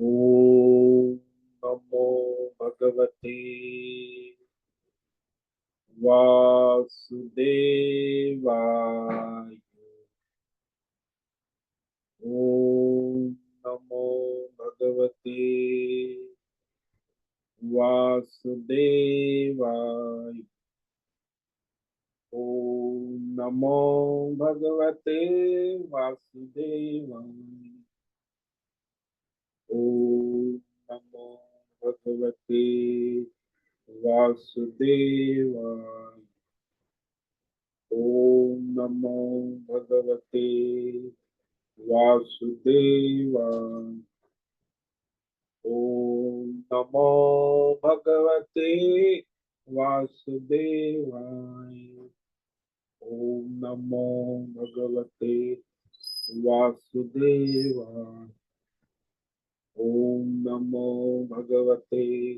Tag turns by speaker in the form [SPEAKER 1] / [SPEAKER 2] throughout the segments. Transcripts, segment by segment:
[SPEAKER 1] ओम नमो भगवते वासुदेवाय। ओम नमो भगवते वासुदेवाय। ओम नमो भगवते वासुदेवाय। ओम नमो भगवते वासुदेवाय। ओम नमो भगवते वासुदेवाय। ओम नमो भगवते वासुदेवाय। ओम नमो भगवते वासुदेवाय। ओम नमो भगवते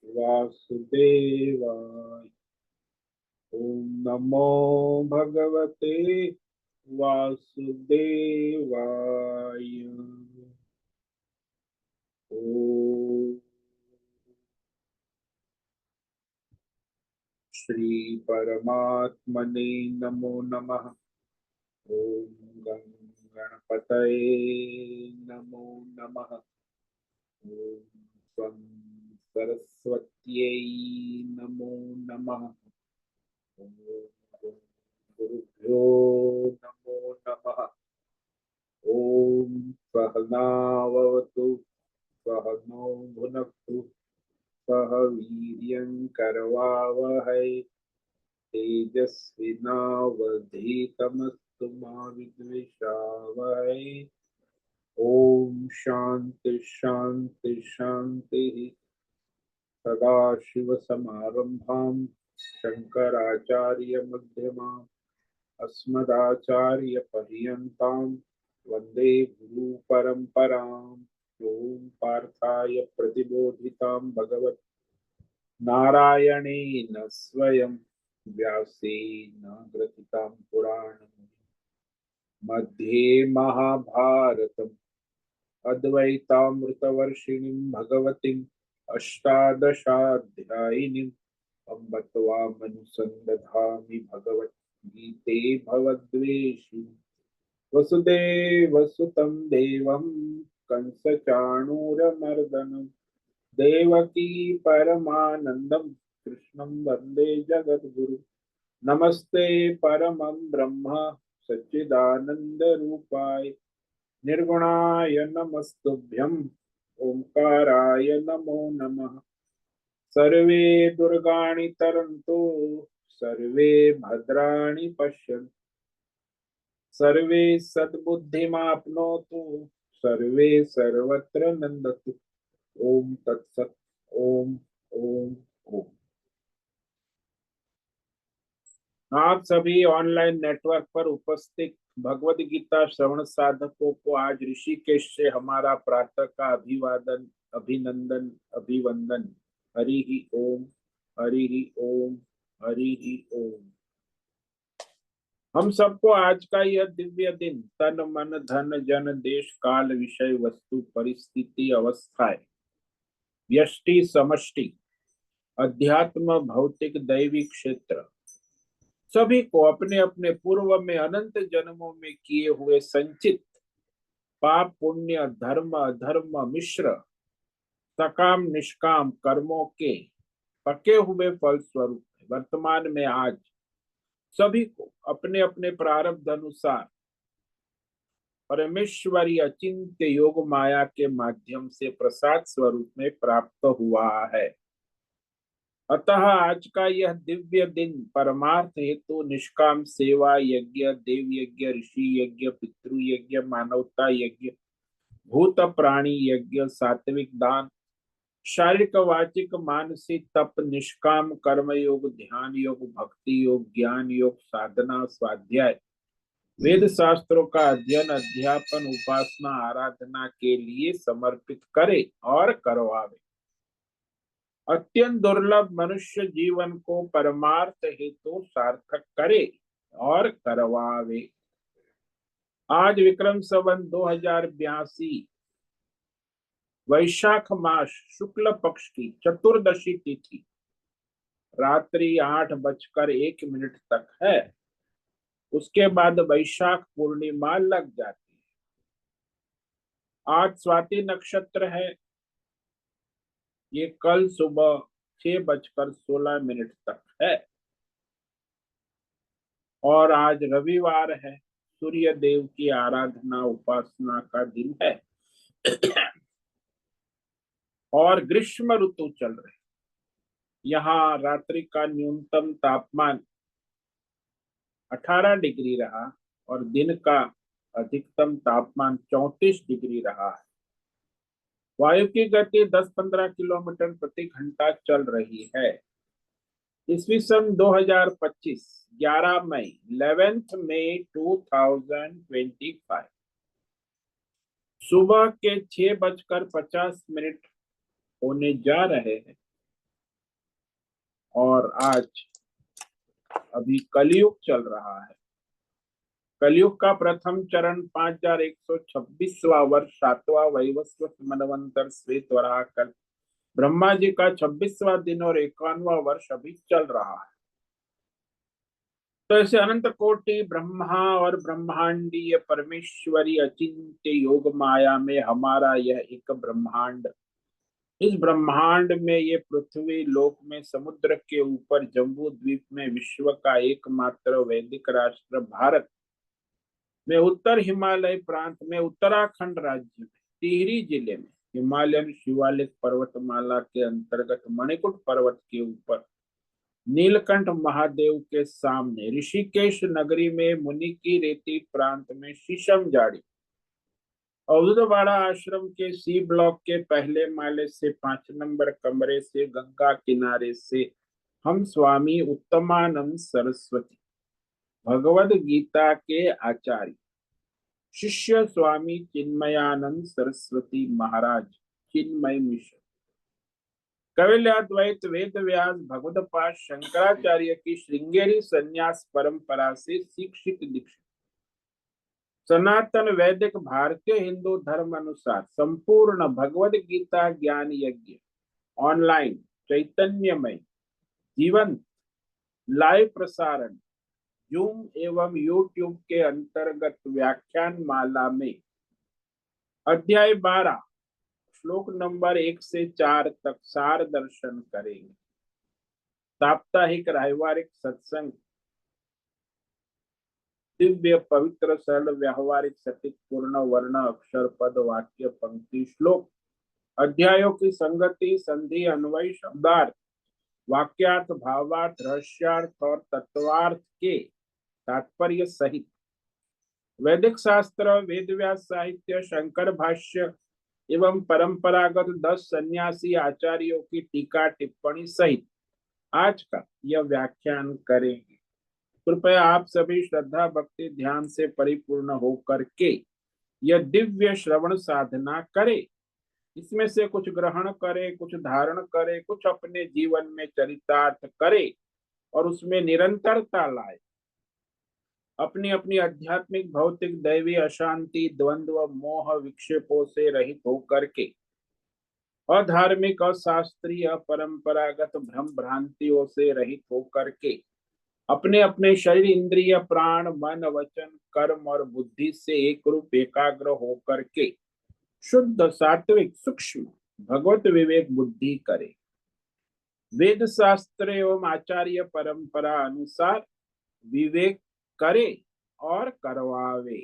[SPEAKER 1] वासुदेवाय। ओम नमो भगवते वासुदेवाय। ओम श्री परमात्मने नमो नमः। ओम गणपतये नमो नमः। ओम स्वं सरस्वत्यै नमो नमः। ओम गुरुभ्यो नमो नमः। ओम सहनाववतु सहनौ भुनक्तु सह वीर्यं करवावहै तेजस्विनावधीतमस्तु मा विद्विषावहै। ओम शांति शांति शांति। सदाशिवसमारम्भां शंकराचार्यमध्यमाम् अस्मदाचार्यपर्यन्तां वन्दे गुरुपरम्पराम्। ओम पार्थाय प्रतिबोधितां भगवत् नारायणेन स्वयं व्यासेन ग्रथितां पुराणम् मध्ये महाभारतम् अद्वैतामृतवर्षिणीं भगवतीम् अष्टादशाध्यायिनीम् अम्ब त्वामनुसन्दधामि भगवद्गीते भवद्वेषिणि। वसुदेवसुतं देवं कंसचाणूरमर्दनं देवकी परमानन्दं कृष्णं वन्दे जगद्गुरु। नमस्ते परमं ब्रह्म सच्चिदानन्दरूपाय निर्गुणाय नमस्तुभ्यं ओंकाराय नमो नमः। सर्वे दुर्गाणि तरन्तु सर्वे भद्राणि पश्यन्तु सर्वे सद्बुद्धिमाप्नोतु सर्वे सर्वत्र नन्दतु। ओम तत्सत्। ओम ओम ओम। आप सभी ऑनलाइन नेटवर्क पर उपस्थित भगवद गीता श्रवण साधकों को आज ऋषिकेश से हमारा प्रातः का अभिवादन अभिनंदन अभिवंदन। हरि ही ओम। हरि ही ओम। हरि ही ओम। हम सबको आज का यह दिव्य दिन तन मन धन जन देश काल विषय वस्तु परिस्थिति अवस्थाएं व्यष्टि समष्टि अध्यात्म भौतिक दैविक क्षेत्र सभी को अपने अपने पूर्व में अनंत जन्मों में किए हुए संचित पाप पुण्य धर्म अधर्म मिश्र सकाम निष्काम कर्मों के पके हुए फल स्वरूप वर्तमान में आज सभी को अपने अपने प्रारब्ध अनुसार परमेश्वरी अचिंत्य योग माया के माध्यम से प्रसाद स्वरूप में प्राप्त हुआ है। अतः आज का यह दिव्य दिन परमार्थ हेतु निष्काम सेवा यज्ञ देव यज्ञ ऋषि यज्ञ पितृ यज्ञ मानवता यज्ञ भूत प्राणी यज्ञ सात्विक दान शारीरिक वाचिक मानसिक तप निष्काम कर्म योग ध्यान योग भक्ति योग ज्ञान योग साधना स्वाध्याय वेद शास्त्रों का अध्ययन अध्यापन उपासना आराधना के लिए समर्पित करे और करवावे। अत्यंत दुर्लभ मनुष्य जीवन को परमार्थ हेतु सार्थक करे और करवावे। आज विक्रम संवत 2082 वैशाख मास शुक्ल पक्ष की चतुर्दशी तिथि रात्रि 8:01 तक है। उसके बाद वैशाख पूर्णिमा लग जाती है। आज स्वाति नक्षत्र है। ये कल सुबह 6:16 तक है। और आज रविवार है। सूर्य देव की आराधना उपासना का दिन है। और ग्रीष्म ऋतु चल रही। यहाँ रात्रि का न्यूनतम तापमान 18 डिग्री रहा और दिन का अधिकतम तापमान 34 डिग्री रहा है। वायु की गति 10-15 किलोमीटर प्रति घंटा चल रही है। ईस्वी सन 2025 11 मई 11 मई 2025 सुबह के 6:50 होने जा रहे हैं। और आज अभी कलयुग चल रहा है। कलयुग का प्रथम चरण 5126वां वर्ष 7वां वैवस्वत मनवंतर श्वेत वराह कल्प ब्रह्मा जी का 26वां दिन और 51वां वर्ष अभी चल रहा है। तो ऐसे अनंत कोटि ब्रह्मा और ब्रह्मांडीय परमेश्वरी अचिंत्य योग माया में हमारा यह एक ब्रह्मांड। इस ब्रह्मांड में ये पृथ्वी लोक में समुद्र के ऊपर जम्बू द्वीप में विश्व का एकमात्र वैदिक राष्ट्र भारत में उत्तर हिमालय प्रांत में उत्तराखंड राज्य में टिहरी जिले में हिमालयन शिवालिक पर्वतमाला के अंतर्गत मणिकुट पर्वत के ऊपर नीलकंठ महादेव के सामने ऋषिकेश नगरी में मुनि की रेती प्रांत में शीशम जाड़ी अवधूतवाड़ा आश्रम के सी ब्लॉक के पहले माले से 5 नंबर कमरे से गंगा किनारे से हम स्वामी उत्तमानंद सरस्वती भगवद गीता के आचार्य शिष्य स्वामी चिन्मयानंद सरस्वती महाराज चिन्मय मिश्र कविल्याद्वैत वेद व्यास भगवदपाद शंकराचार्य की श्रृंगेरी संन्यास परंपरा से शिक्षित दीक्षित सनातन वैदिक भारतीय हिंदू धर्म अनुसार संपूर्ण भगवद गीता ज्ञान यज्ञ ऑनलाइन चैतन्यमय जीवन लाइव प्रसारण जूम एवं यूट्यूब के अंतर्गत व्याख्यान माला में अध्याय 12 श्लोक नंबर 1 से 4 तक सार दर्शन करेंगे। साप्ताहिक रायवारिक सत्संग दिव्य पवित्र सरल व्यावहारिक सटीक पूर्ण वर्ण अक्षर पद वाक्य पंक्ति श्लोक अध्यायों की संगति संधि अन्वय शब्दार्थ वाक्यार्थ भावार्थ रहस्यार्थ और तत्वार्थ के तात्पर्य सहित वैदिक शास्त्र वेद व्यास साहित्य शंकर भाष्य एवं परंपरागत 10 सन्यासी आचार्यों की टीका टिप्पणी सहित आज का यह व्याख्यान करेंगे। कृपया आप सभी श्रद्धा भक्ति ध्यान से परिपूर्ण होकर के यह दिव्य श्रवण साधना करें। इसमें से कुछ ग्रहण करे, कुछ धारण करे, कुछ अपने जीवन में चरितार्थ करे और उसमें निरंतरता लाए। अपनी अपनी आध्यात्मिक भौतिक दैवी अशांति द्वंद्व मोह विक्षेपों से रहित होकर के अधार्मिक अशास्त्रीय परंपरागत भ्रम भ्रांतियों से रहित होकर के अपने अपने शरीर इंद्रिय प्राण मन वचन कर्म और बुद्धि से एक रूप एकाग्र होकर के शुद्ध सात्विक सूक्ष्म भगवत विवेक बुद्धि करे। वेद शास्त्र एवं आचार्य परंपरा अनुसार विवेक करे और करवावे।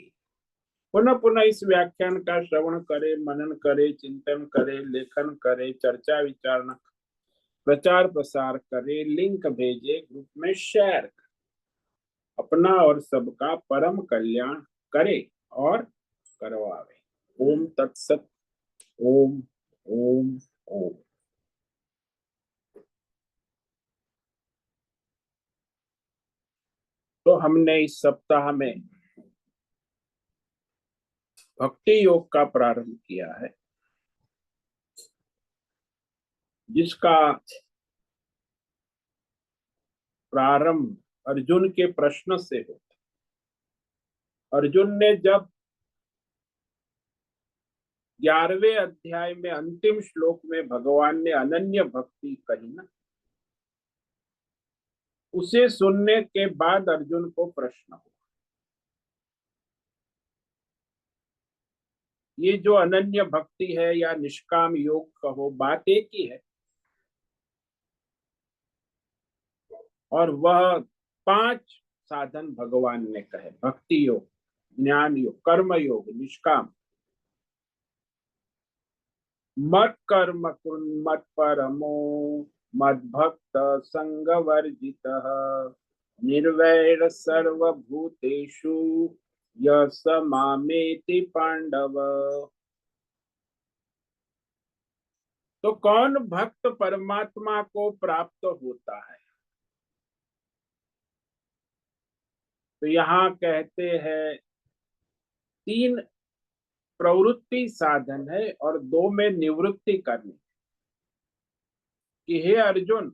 [SPEAKER 1] पुनः पुनः इस व्याख्यान का श्रवण करे, मनन करे, चिंतन करे, लेखन करे, चर्चा विचारणा प्रचार प्रसार करे, लिंक भेजे, ग्रुप में शेयर करे, अपना और सबका परम कल्याण करे और करवावे। ओम तत्सत। ओम ओम ओम। तो हमने इस सप्ताह में भक्ति योग का प्रारंभ किया है, जिसका प्रारंभ अर्जुन के प्रश्न से होता। अर्जुन ने जब 11वें अध्याय में अंतिम श्लोक में भगवान ने अनन्य भक्ति कही ना, उसे सुनने के बाद अर्जुन को प्रश्न हुआ, ये जो अनन्य भक्ति है या निष्काम योग कहो, बात एक ही है। और वह 5 साधन भगवान ने कहे, भक्ति योग, ज्ञान योग, कर्म योग, निष्काम। मत कर्म कुर्मत परमो मद भक्त संग वर्जित निर्वैर सर्वभूतेषु यः स मामेति पांडव। तो कौन भक्त परमात्मा को प्राप्त होता है? तो यहाँ कहते हैं 3 प्रवृत्ति साधन है और 2 में निवृत्ति करनी, कि हे अर्जुन,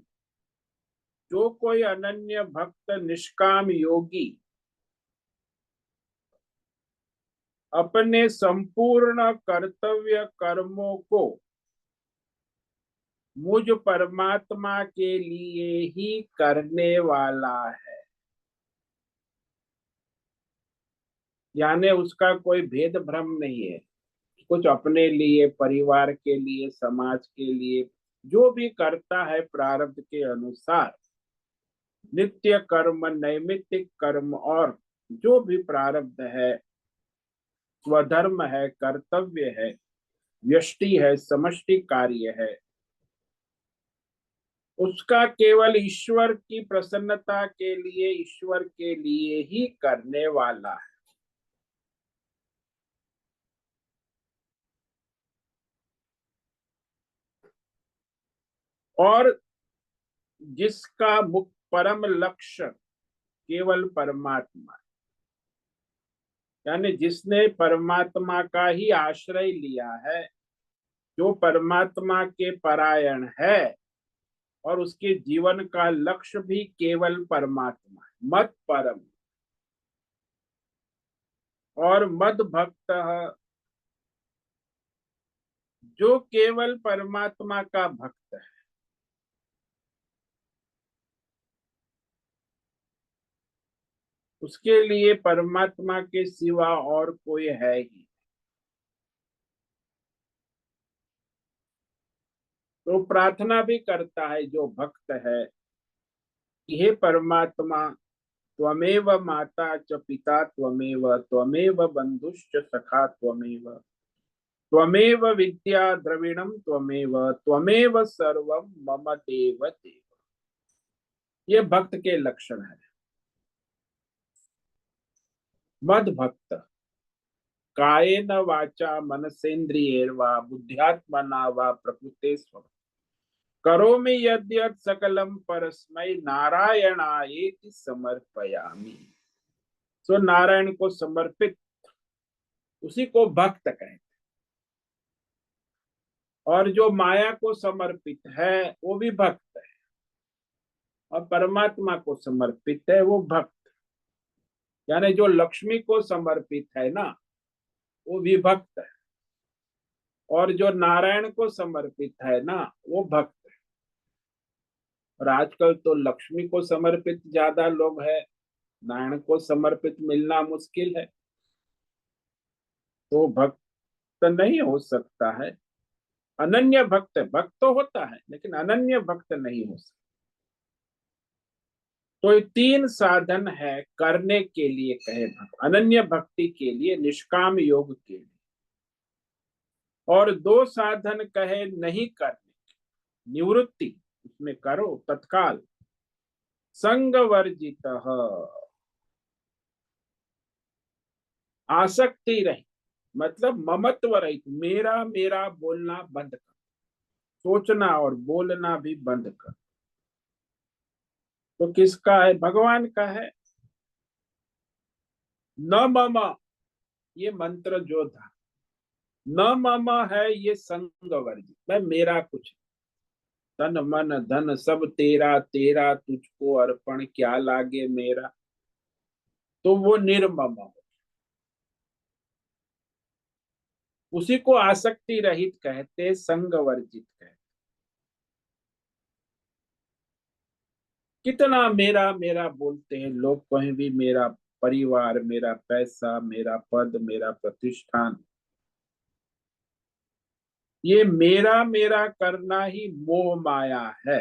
[SPEAKER 1] जो कोई अनन्य भक्त निष्काम योगी अपने संपूर्ण कर्तव्य कर्मों को मुझ परमात्मा के लिए ही करने वाला है, यानी उसका कोई भेद भ्रम नहीं है, कुछ अपने लिए, परिवार के लिए, समाज के लिए, जो भी करता है प्रारब्ध के अनुसार, नित्य कर्म, नैमित्तिक कर्म और जो भी प्रारब्ध है, स्वधर्म है, कर्तव्य है, व्यष्टि है, समष्टि कार्य है, उसका केवल ईश्वर की प्रसन्नता के लिए, ईश्वर के लिए ही करने वाला है। और जिसका मुख्य परम लक्ष्य केवल परमात्मा, यानी जिसने परमात्मा का ही आश्रय लिया है, जो परमात्मा के परायण है और उसके जीवन का लक्ष्य भी केवल परमात्मा है, मत परम। और मद भक्त, जो केवल परमात्मा का भक्त है, उसके लिए परमात्मा के सिवा और कोई है ही। तो प्रार्थना भी करता है जो भक्त है कि हे परमात्मा, त्वमेव माता च पिता त्वमेव, त्वमेव बंधुश्च सखा त्वमेव, त्वमेव विद्या द्रविणम त्वमेव, त्वमेव सर्वम मम देव देव। ये भक्त के लक्षण है। मद भक्त कायेन वाचा मनसेन्द्रियैर्वा बुद्ध्यात्मना वा प्रकृते स्वभाव करोमि यद्यत् सकलम परस्मै नारायणायेति समर्पयामि। सो नारायण को समर्पित, उसी को भक्त कहते। और जो माया को समर्पित है वो भी भक्त है, और परमात्मा को समर्पित है वो भक्त, यानी जो लक्ष्मी को समर्पित है ना, वो भी भक्त है, और जो नारायण को समर्पित है ना, वो भक्त है। और आजकल तो लक्ष्मी को समर्पित ज्यादा लोग है, नारायण को समर्पित मिलना मुश्किल है, तो भक्त नहीं हो सकता है। अनन्य भक्त, भक्त तो होता है लेकिन अनन्य भक्त नहीं हो सकता। तो ये 3 साधन है करने के लिए कहे भक्त, अनन्य भक्ति के लिए, निष्काम योग के लिए। और 2 साधन कहे नहीं करने, निवृत्ति, उसमें करो तत्काल। संग वर्जित, आसक्ति रही, मतलब ममत्व रहित, मेरा मेरा बोलना बंद कर, सोचना और बोलना भी बंद कर। तो किसका है? भगवान का है। न मम, ये मंत्र जो था, न मम है ये संग वर्जित, मैं मेरा कुछ, तन मन धन सब तेरा, तेरा तुझको अर्पण क्या लागे मेरा, तो वो निर्मम हो। उसी को आसक्ति रहित कहते, संग वर्जित कहते। कितना मेरा मेरा बोलते हैं लोग, कहीं भी मेरा परिवार, मेरा पैसा, मेरा पद, मेरा प्रतिष्ठान, ये मेरा मेरा करना ही मोह माया है।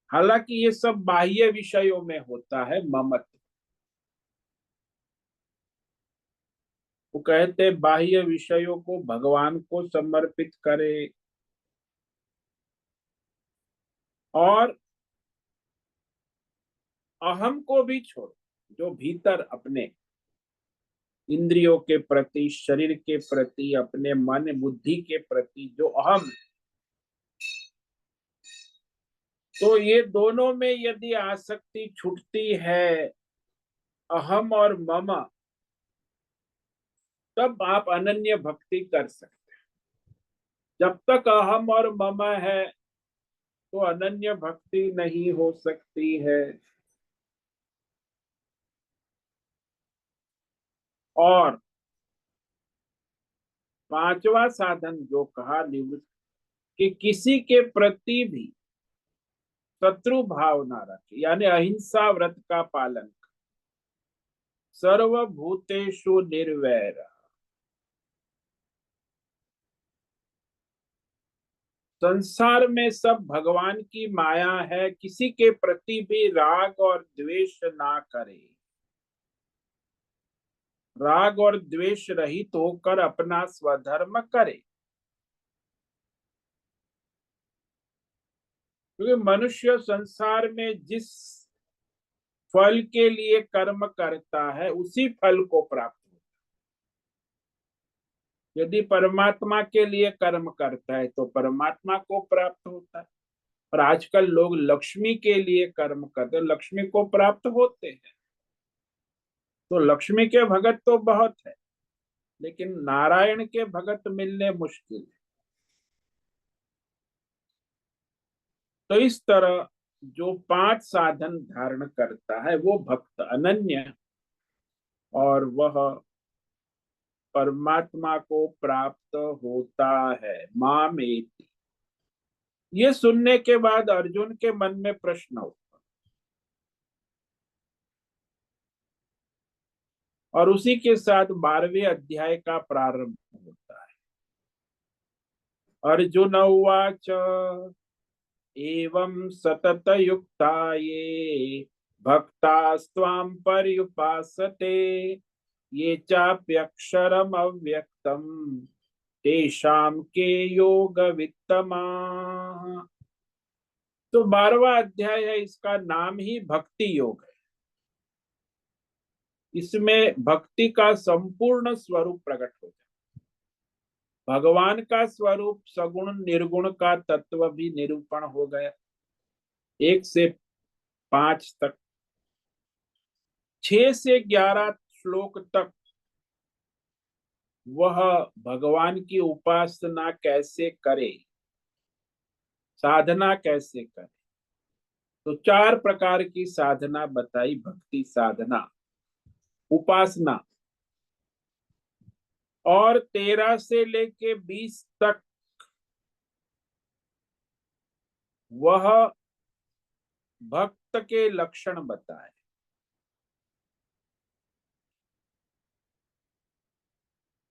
[SPEAKER 1] हालांकि ये सब बाह्य विषयों में होता है ममत्व। वो कहते बाह्य विषयों को भगवान को समर्पित करे और अहम को भी छोड़ो। जो भीतर अपने इंद्रियों के प्रति, शरीर के प्रति, अपने मन बुद्धि के प्रति जो अहम, तो ये दोनों में यदि आसक्ति छूटती है, अहम और मम, तब आप अनन्य भक्ति कर सकते हैं। जब तक अहम और मम है तो अनन्य भक्ति नहीं हो सकती है। और पांचवा साधन जो कहा निवृत्ति, कि किसी के प्रति भी शत्रु भाव ना रखे, यानी अहिंसा व्रत का पालन, सर्वभूतेषु निर्वैर। संसार में सब भगवान की माया है, किसी के प्रति भी राग और द्वेष ना करे। राग और द्वेष रहित होकर अपना स्वधर्म करे। क्योंकि मनुष्य संसार में जिस फल के लिए कर्म करता है उसी फल को प्राप्त होता है। यदि परमात्मा के लिए कर्म करता है तो परमात्मा को प्राप्त होता है। और आजकल लोग लक्ष्मी के लिए कर्म करते हैं, लक्ष्मी को प्राप्त होते हैं। तो लक्ष्मी के भगत तो बहुत है, लेकिन नारायण के भगत मिलने मुश्किल है। तो इस तरह जो पांच साधन धारण करता है वो भक्त अनन्य, और वह परमात्मा को प्राप्त होता है। मामेति। ये सुनने के बाद अर्जुन के मन में प्रश्न उठा, और उसी के साथ 12वें अध्याय का प्रारंभ होता है। अर्जुन उवाच एवं सतत युक्ता ये भक्तास्त्वां पर्युपासते, ये चाप्यक्षरम अव्यक्तम तेषाम के योग वित्तमा। तो 12वां अध्याय है, इसका नाम ही भक्ति योग है। इसमें भक्ति का संपूर्ण स्वरूप प्रकट हो जाए। भगवान का स्वरूप सगुण निर्गुण का तत्व भी निरूपण हो गया। 1 से 5 तक, 6 से 11 श्लोक तक वह भगवान की उपासना कैसे करे, साधना कैसे करे। तो 4 प्रकार की साधना बताई, भक्ति साधना, उपासना। और 13 से लेके 20 तक वह भक्त के लक्षण बताए।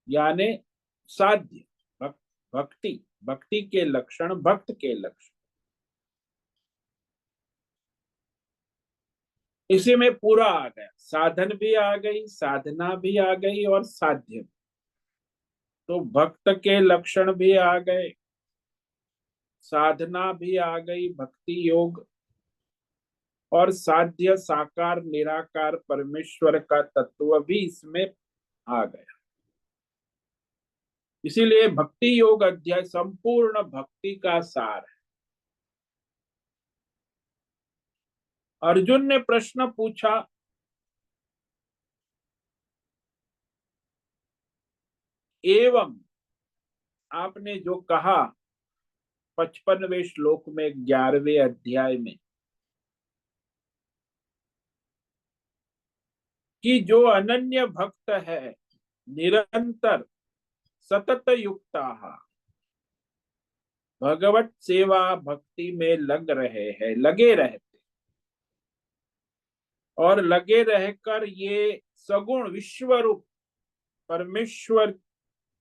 [SPEAKER 1] यानी साध्य, भक्ति, भक्ति के लक्षण, भक्त के लक्षण, इसी में पूरा आ गया। साधन भी आ गई, साधना भी आ गई और साध्य। तो भक्त के लक्षण भी आ गए, साधना भी आ गई, भक्ति योग, और साध्य साकार निराकार परमेश्वर का तत्व भी इसमें आ गया। इसीलिए भक्ति योग अध्याय संपूर्ण भक्ति का सार है। अर्जुन ने प्रश्न पूछा, एवं आपने जो कहा 55वें श्लोक में 11वें अध्याय में, कि जो अनन्य भक्त है, निरंतर सतत युक्ता, भगवत सेवा भक्ति में लग रहे हैं, लगे रहते, और लगे रहकर ये सगुण विश्वरूप परमेश्वर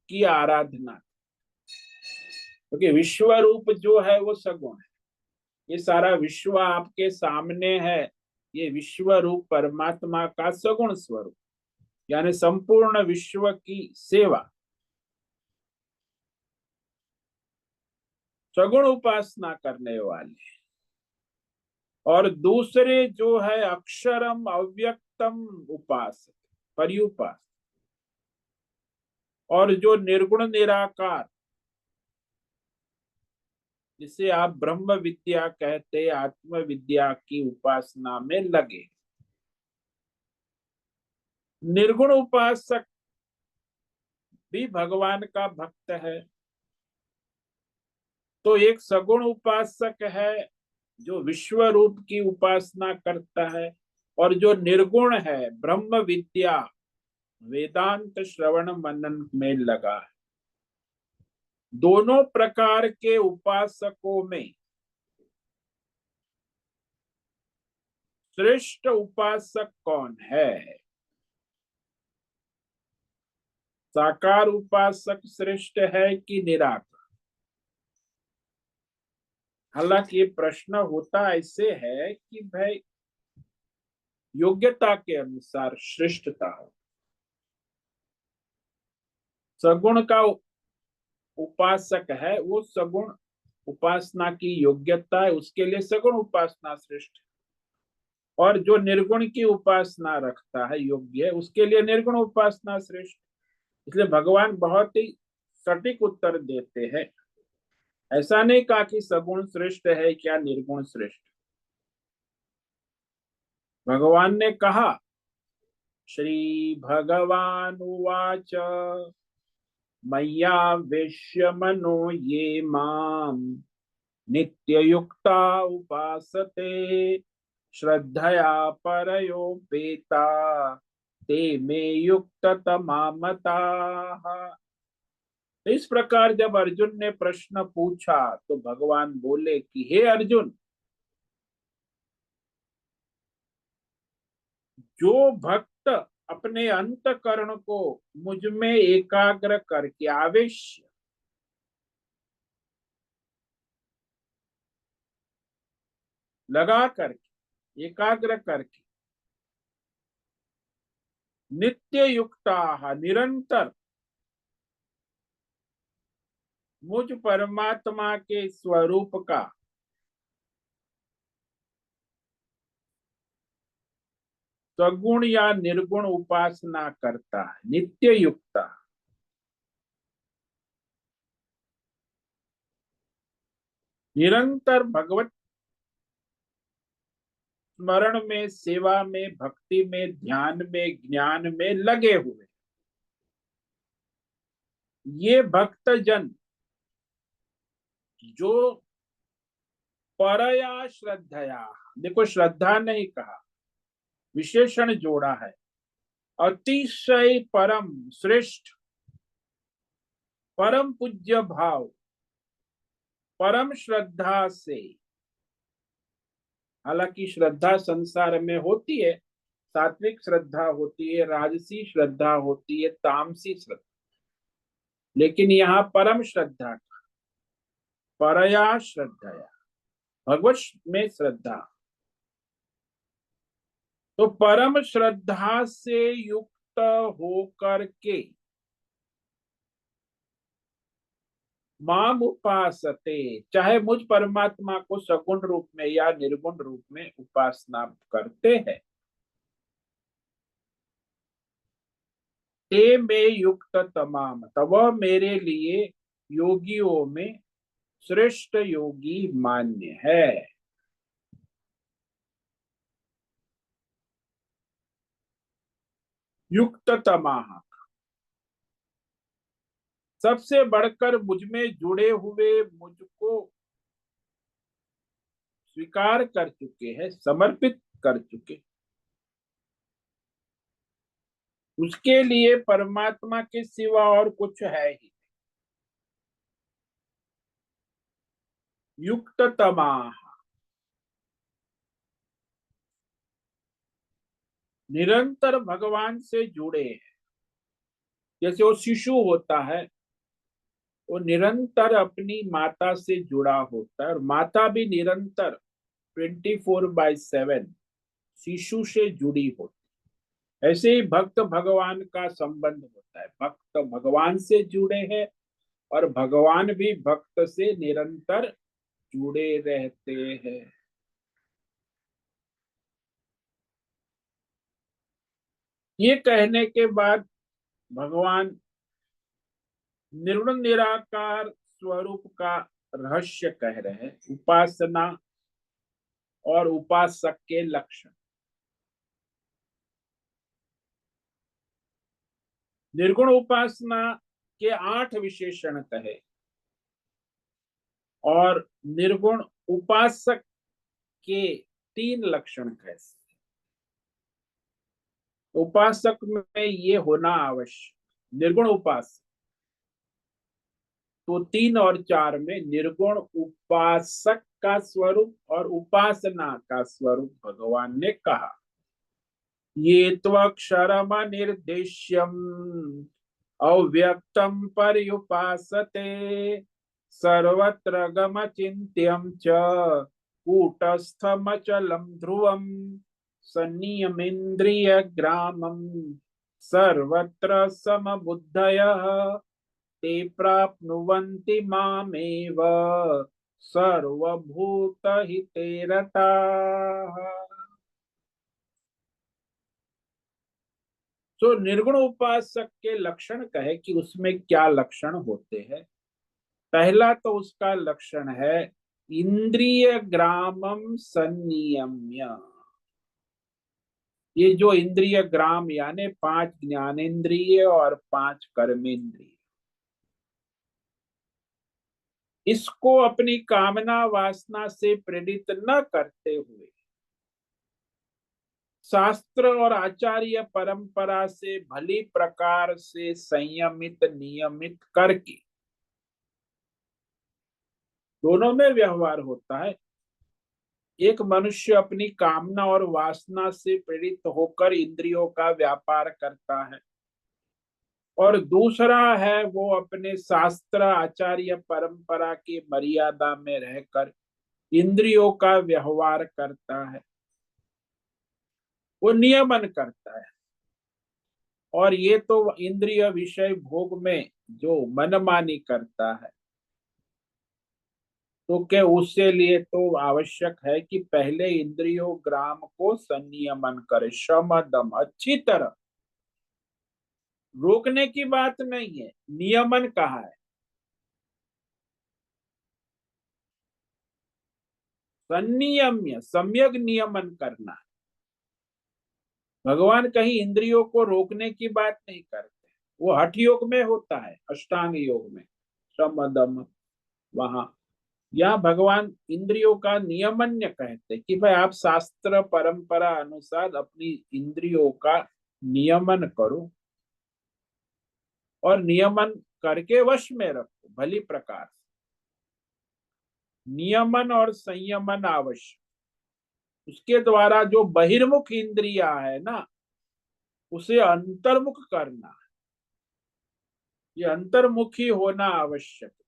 [SPEAKER 1] की आराधना, क्योंकि विश्व रूप जो है वो सगुण है। ये सारा विश्व आपके सामने है, ये विश्व रूप परमात्मा का सगुण स्वरूप, यानी संपूर्ण विश्व की सेवा, सगुण उपासना करने वाले। और दूसरे जो है अक्षरम अव्यक्तम उपासक, पर्युपासक, और जो निर्गुण निराकार, जिसे आप ब्रह्म विद्या कहते, आत्म विद्या की उपासना में लगे। निर्गुण उपासक भी भगवान का भक्त है, तो एक सगुण उपासक है जो विश्व रूप की उपासना करता है, और जो निर्गुण है ब्रह्म विद्या वेदांत श्रवण मनन में लगा है। दोनों प्रकार के उपासकों में श्रेष्ठ उपासक कौन है? साकार उपासक श्रेष्ठ है कि निराकार? हालांकि ये प्रश्न होता ऐसे है कि भाई योग्यता के अनुसार श्रेष्ठता हो। सगुण का उपासक है, वो सगुण उपासना की योग्यता है, उसके लिए सगुण उपासना श्रेष्ठ है। और जो निर्गुण की उपासना रखता है, योग्य है, उसके लिए निर्गुण उपासना श्रेष्ठ। इसलिए भगवान बहुत ही सटीक उत्तर देते हैं। ऐसा नहीं कहा कि सगुण श्रेष्ठ है क्या निर्गुण श्रेष्ठ। भगवान ने कहा, श्री भगवान उवाच मय्या वेश्य मनो ये माम नित्य युक्ता उपासते श्रद्धया परयोपेता ते मे युक्त तमामताः। इस प्रकार जब अर्जुन ने प्रश्न पूछा तो भगवान बोले कि हे अर्जुन, जो भक्त अपने अंतकरण को मुझ में एकाग्र करके, आवेश लगा करके, एकाग्र करके, नित्य युक्ता निरंतर मुझ परमात्मा के स्वरूप का सगुण या निर्गुण उपासना करता है, नित्य युक्ता, निरंतर भगवत स्मरण में, सेवा में, भक्ति में, ध्यान में, ज्ञान में लगे हुए, ये भक्त जन जो परया श्रद्धया, देखो श्रद्धा नहीं कहा, विशेषण जोड़ा है, अतिशय परम श्रेष्ठ, परम पूज्य भाव, परम श्रद्धा से। हालांकि श्रद्धा संसार में होती है, सात्विक श्रद्धा होती है, राजसी श्रद्धा होती है, तामसी श्रद्धा, लेकिन यहाँ परम श्रद्धा, परया श्रद्धया, भगवत में श्रद्धा, तो परम श्रद्धा से युक्त होकर के माम उपासते, चाहे मुझ परमात्मा को सगुण रूप में या निर्गुण रूप में उपासना करते हैं, ते में युक्त तमाम, तब मेरे लिए योगियों में श्रेष्ठ योगी मान्य है। युक्त तमाह, सबसे बढ़कर मुझ में जुड़े हुए, मुझको स्वीकार कर चुके हैं, समर्पित कर चुके, उसके लिए परमात्मा के सिवा और कुछ है ही। युक्त तमा, निरंतर भगवान से जुड़े हैं। जैसे वो शिशु होता है, वो निरंतर अपनी माता से जुड़ा होता है, और माता भी निरंतर 24/7 शिशु से जुड़ी होती है। ऐसे ही भक्त भगवान का संबंध होता है, भक्त भगवान से जुड़े हैं और भगवान भी भक्त से निरंतर जुड़े रहते हैं। ये कहने के बाद भगवान निर्गुण निराकार स्वरूप का रहस्य कह रहे हैं, उपासना और उपासक के लक्षण। निर्गुण उपासना के 8 विशेषण कहे, और निर्गुण उपासक के 3 लक्षण कहे। उपासक में ये होना आवश्यक, निर्गुण उपासक तो 3 और 4 में निर्गुण उपासक का स्वरूप और उपासना का स्वरूप भगवान ने कहा। ये त्वक्षरम निर्देश्यम अव्यक्तम पर्युपासते सर्वत्र गमचिन्त्यं च कूटस्थमचलं ध्रुवं सन्नियमेन्द्रियग्रामं सर्वत्र समबुद्धयः ते प्राप्नुवन्ति मामेव सर्वभूतहिते रताः। तो निर्गुण उपासक के लक्षण कहे कि उसमें क्या लक्षण होते हैं। पहला तो उसका लक्षण है इंद्रिय ग्रामम संनियम्य। ये जो इंद्रिय ग्राम यानी 5 ज्ञानेन्द्रिय और 5 कर्मेंद्रिय, इसको अपनी कामना वासना से प्रेरित न करते हुए शास्त्र और आचार्य परंपरा से भली प्रकार से संयमित नियमित करके, दोनों में व्यवहार होता है। एक मनुष्य अपनी कामना और वासना से प्रेरित होकर इंद्रियों का व्यापार करता है, और दूसरा है वो अपने शास्त्र आचार्य परंपरा की मर्यादा में रहकर इंद्रियों का व्यवहार करता है, वो नियमन करता है। और ये तो इंद्रिय विषय भोग में जो मनमानी करता है, तो क्या उससे लिए तो आवश्यक है कि पहले इंद्रियों ग्राम को संयमन करे, शम दम अच्छी तरह। रोकने की बात नहीं है, नियमन कहा है, संनियम्य सम्यक नियमन करना है। भगवान कहीं इंद्रियों को रोकने की बात नहीं करते, वो हठ योग में होता है, अष्टांग योग में शम दम वहां। या भगवान इंद्रियों का नियमन्य कहते कि भाई आप शास्त्र परंपरा अनुसार अपनी इंद्रियों का नियमन करो, और नियमन करके वश में रखो भली प्रकार से। नियमन और संयमन आवश्यक। उसके द्वारा जो बहिर्मुख इंद्रिया है ना, उसे अंतर्मुख करना है। ये अंतर्मुखी होना आवश्यक है,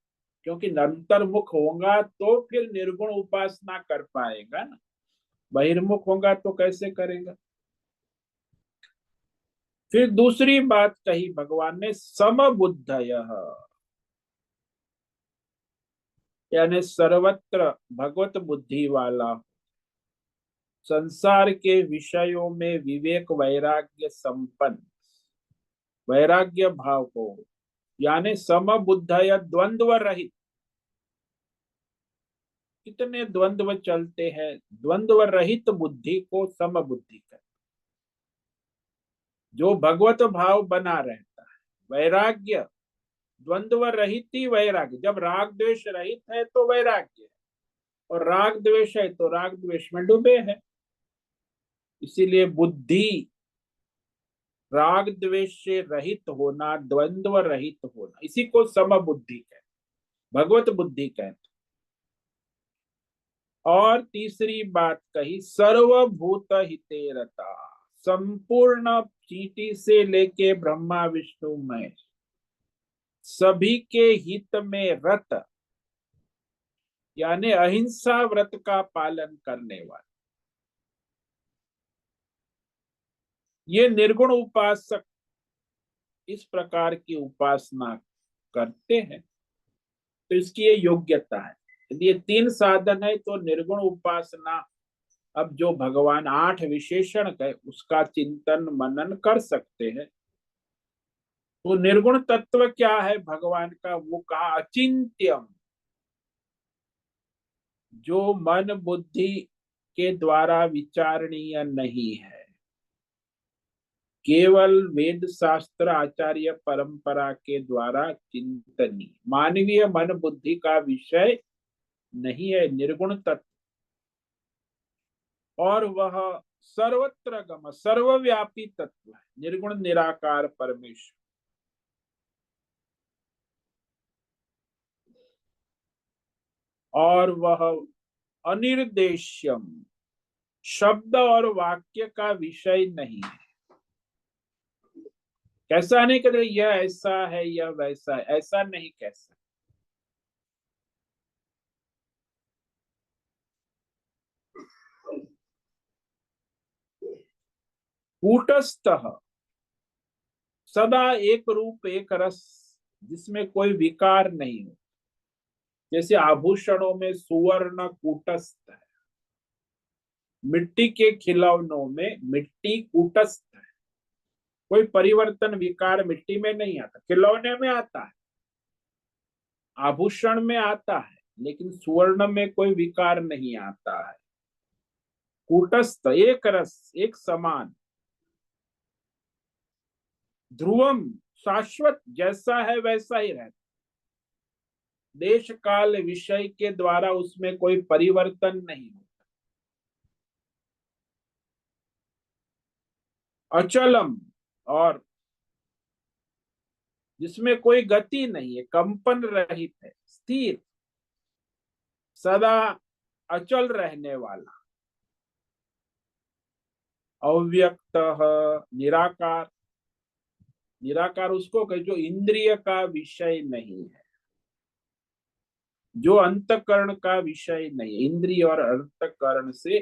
[SPEAKER 1] क्योंकि अंतर्मुख होगा तो फिर निर्गुण उपासना कर पाएगा ना, बहिर्मुख होगा तो कैसे करेगा। फिर दूसरी बात कही भगवान ने, समबुद्धय, यानी सर्वत्र भगवत बुद्धि वाला, संसार के विषयों में विवेक वैराग्य संपन्न, वैराग्य भाव को, यानी समबुद्धय द्वंद्व रहित। कितने द्वंद्व चलते हैं, द्वंद्व रहित बुद्धि को समबुद्धि कर, जो भगवत भाव बना रहता है। वैराग्य द्वंद्व रहित ही वैराग्य, जब राग द्वेष रहित है तो वैराग्य है, और राग द्वेष है तो राग द्वेष में डूबे हैं। इसीलिए बुद्धि राग द्वेष से रहित होना, द्वंद्व रहित होना, इसी को समबुद्धि कहते, भगवत बुद्धि कहते। और तीसरी बात कही, सर्वभूत हितेरता, संपूर्ण चींटी से लेके ब्रह्मा विष्णु महेश सभी के हित में रत, यानी अहिंसा व्रत का पालन करने वाले, ये निर्गुण उपासक इस प्रकार की उपासना करते हैं, तो इसकी ये योग्यता है। यदि ये तीन साधन है तो निर्गुण उपासना, अब जो भगवान 8 विशेषण है उसका चिंतन मनन कर सकते हैं। तो निर्गुण तत्व क्या है भगवान का, वो कहा अचिंत्यम, जो मन बुद्धि के द्वारा विचारणीय नहीं है, केवल वेद शास्त्र आचार्य परंपरा के द्वारा चिंतनीय, मानवीय मन बुद्धि का विषय नहीं है निर्गुण तत्व। और वह सर्वत्र गम, सर्वव्यापी तत्व है, निर्गुण निराकार परमेश्वर। और वह अनिर्देश्यम, शब्द और वाक्य का विषय नहीं है। कैसा नहीं कहते यह ऐसा है या वैसा है, ऐसा नहीं कह सकते। कूटस्थ, सदा एक रूप एक रस, जिसमें कोई विकार नहीं हो। जैसे आभूषणों में सुवर्ण कूटस्थ है, मिट्टी के खिलौनों में मिट्टी कूटस्थ है, कोई परिवर्तन विकार मिट्टी में नहीं आता, खिलौने में आता है, आभूषण में आता है, लेकिन सुवर्ण में कोई विकार नहीं आता है। कूटस्थ, एक रस, एक समान। ध्रुवम, शाश्वत, जैसा है वैसा ही रहता, देश काल विषय के द्वारा उसमें कोई परिवर्तन नहीं होता। अचलम, और जिसमें कोई गति नहीं है, कंपन रहित है, स्थिर, सदा अचल रहने वाला। अव्यक्त, निराकार, निराकार उसको कहे जो इंद्रिय का विषय नहीं है, जो अंतकरण का विषय नहीं, इंद्रिय और अंतकरण से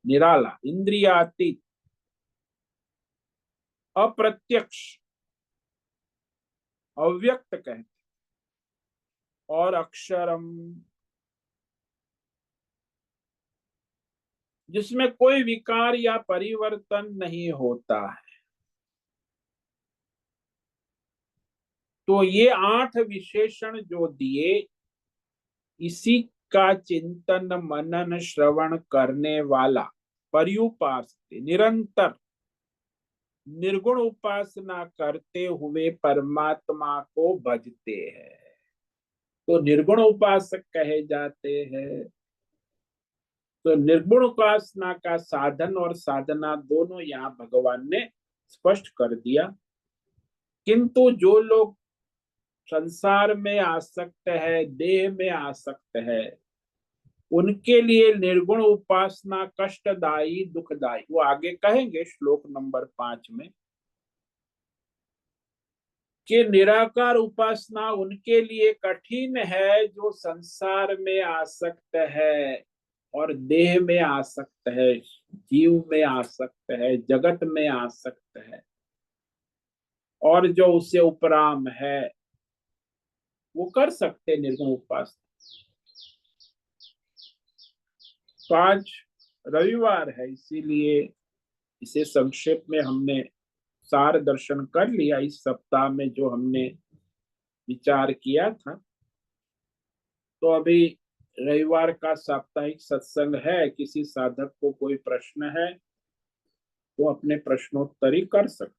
[SPEAKER 1] निराला, इंद्रियातीत, अप्रत्यक्ष, अव्यक्त कहते। और अक्षरम, जिसमें कोई विकार या परिवर्तन नहीं होता है। तो ये 8 विशेषण जो दिए, इसी का चिंतन मनन श्रवण करने वाला पर्युपास निरंतर निर्गुण उपासना करते हुए परमात्मा को भजते हैं, तो निर्गुण उपासक कहे जाते हैं। तो निर्गुण उपासना का साधन और साधना दोनों यहाँ भगवान ने स्पष्ट कर दिया। किंतु जो लोग संसार में आसक्त है, देह में आसक्त है, उनके लिए निर्गुण उपासना कष्टदायी, दुखदायी, वो आगे कहेंगे श्लोक नंबर 5 में कि निराकार उपासना उनके लिए कठिन है जो संसार में आसक्त है और देह में आसक्त है, जीव में आसक्त है, जगत में आसक्त है, और जो उससे उपराम है वो कर सकते निर्गुण उपासना। तो आज रविवार है, इसीलिए इसे संक्षेप में हमने सार दर्शन कर लिया इस सप्ताह में जो हमने विचार किया था। तो अभी रविवार का साप्ताहिक सत्संग है, किसी साधक को कोई प्रश्न है तो अपने प्रश्नोत्तरी कर सकते हैं।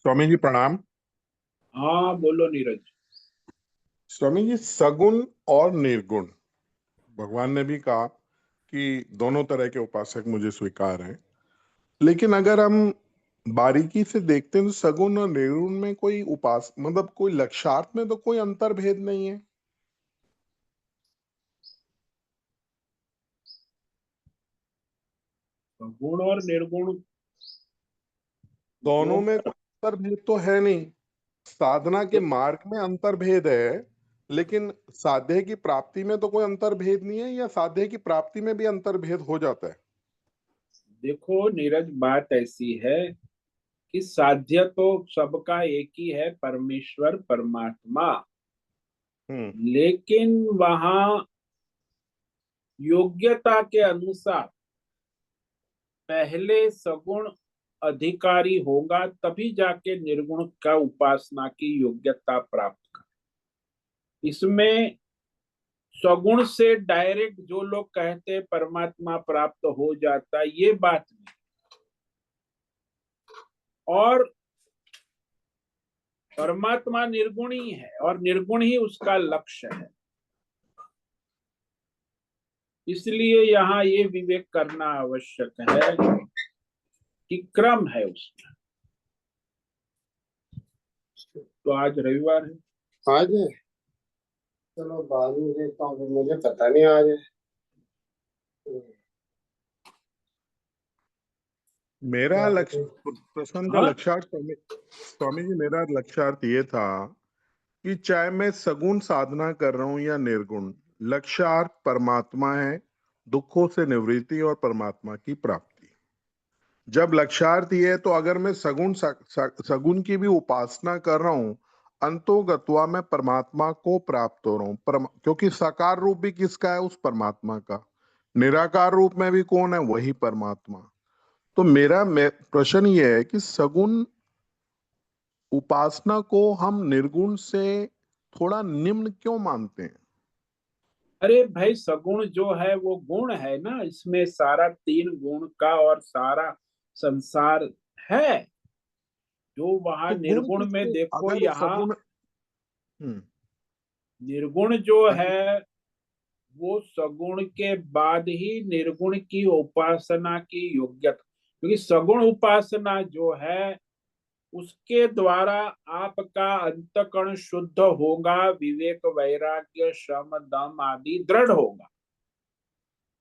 [SPEAKER 2] स्वामी जी प्रणाम।
[SPEAKER 1] हाँ बोलो नीरज।
[SPEAKER 2] स्वामी जी, सगुण और निर्गुण, भगवान ने भी कहा कि दोनों तरह के उपासक मुझे स्वीकार हैं। लेकिन अगर हम बारीकी से देखते हैं तो सगुण और निर्गुण में कोई मतलब कोई लक्षार्थ में तो कोई अंतर भेद नहीं है।
[SPEAKER 1] गुण और निर्गुण
[SPEAKER 2] दोनों में
[SPEAKER 1] योग।
[SPEAKER 2] कोई अंतर भेद तो है नहीं। साधना के मार्ग में अंतर भेद है, लेकिन साध्य की प्राप्ति में तो कोई अंतर भेद नहीं है, या साध्य की प्राप्ति में भी अंतर भेद हो जाता है।
[SPEAKER 1] देखो नीरज, बात ऐसी है कि साध्य तो सबका एक ही है, परमेश्वर परमात्मा।
[SPEAKER 2] हम्म।
[SPEAKER 1] लेकिन वहां योग्यता के अनुसार पहले सगुण अधिकारी होगा, तभी जाके निर्गुण का उपासना की योग्यता प्राप्त कर। इसमें सगुण से डायरेक्ट जो लोग कहते हैं परमात्मा प्राप्त हो जाता, ये बात नहीं। और परमात्मा निर्गुण ही है और निर्गुण ही उसका लक्ष्य है। इसलिए यहाँ ये विवेक करना आवश्यक है कि क्रम है उसका। तो आज रविवार है।
[SPEAKER 3] आज है। चलो बाद में देखता हूँ, फिर मुझे पता नहीं आज है।
[SPEAKER 2] मेरा लक्ष्य, प्रश्न का
[SPEAKER 1] हाँ,
[SPEAKER 2] लक्ष्यार्थ स्वामी जी, मेरा लक्ष्यार्थ ये था कि चाहे मैं सगुण साधना कर रहा हूं या निर्गुण, लक्ष्यार्थ परमात्मा है, दुखों से निवृत्ति और परमात्मा की प्राप्ति। जब लक्ष्यार्थ ये है तो अगर मैं सगुण की भी उपासना कर रहा हूं, अंतोगत्वा मैं परमात्मा को प्राप्त हो रहा हूं। क्योंकि साकार रूप भी किसका है? उस परमात्मा का। निराकार रूप में भी कौन है? वही परमात्मा। तो मेरा प्रश्न ये है कि सगुण उपासना को हम निर्गुण से थोड़ा निम्न क्यों मानते हैं?
[SPEAKER 1] अरे भाई, सगुण जो है वो गुण है ना, इसमें सारा तीन गुण का और सारा संसार है। जो वहां
[SPEAKER 2] तो गुण
[SPEAKER 1] निर्गुण में
[SPEAKER 2] किसके?
[SPEAKER 1] देखो,
[SPEAKER 2] अगर
[SPEAKER 1] यहाँ
[SPEAKER 2] सगुण। हम्म।
[SPEAKER 1] निर्गुण जो
[SPEAKER 2] अगर
[SPEAKER 1] है वो सगुण के बाद ही निर्गुण की उपासना की योग्यता। क्योंकि सगुण उपासना जो है उसके द्वारा आपका अंतकरण शुद्ध होगा, विवेक वैराग्य शम दम आदि दृढ़ होगा।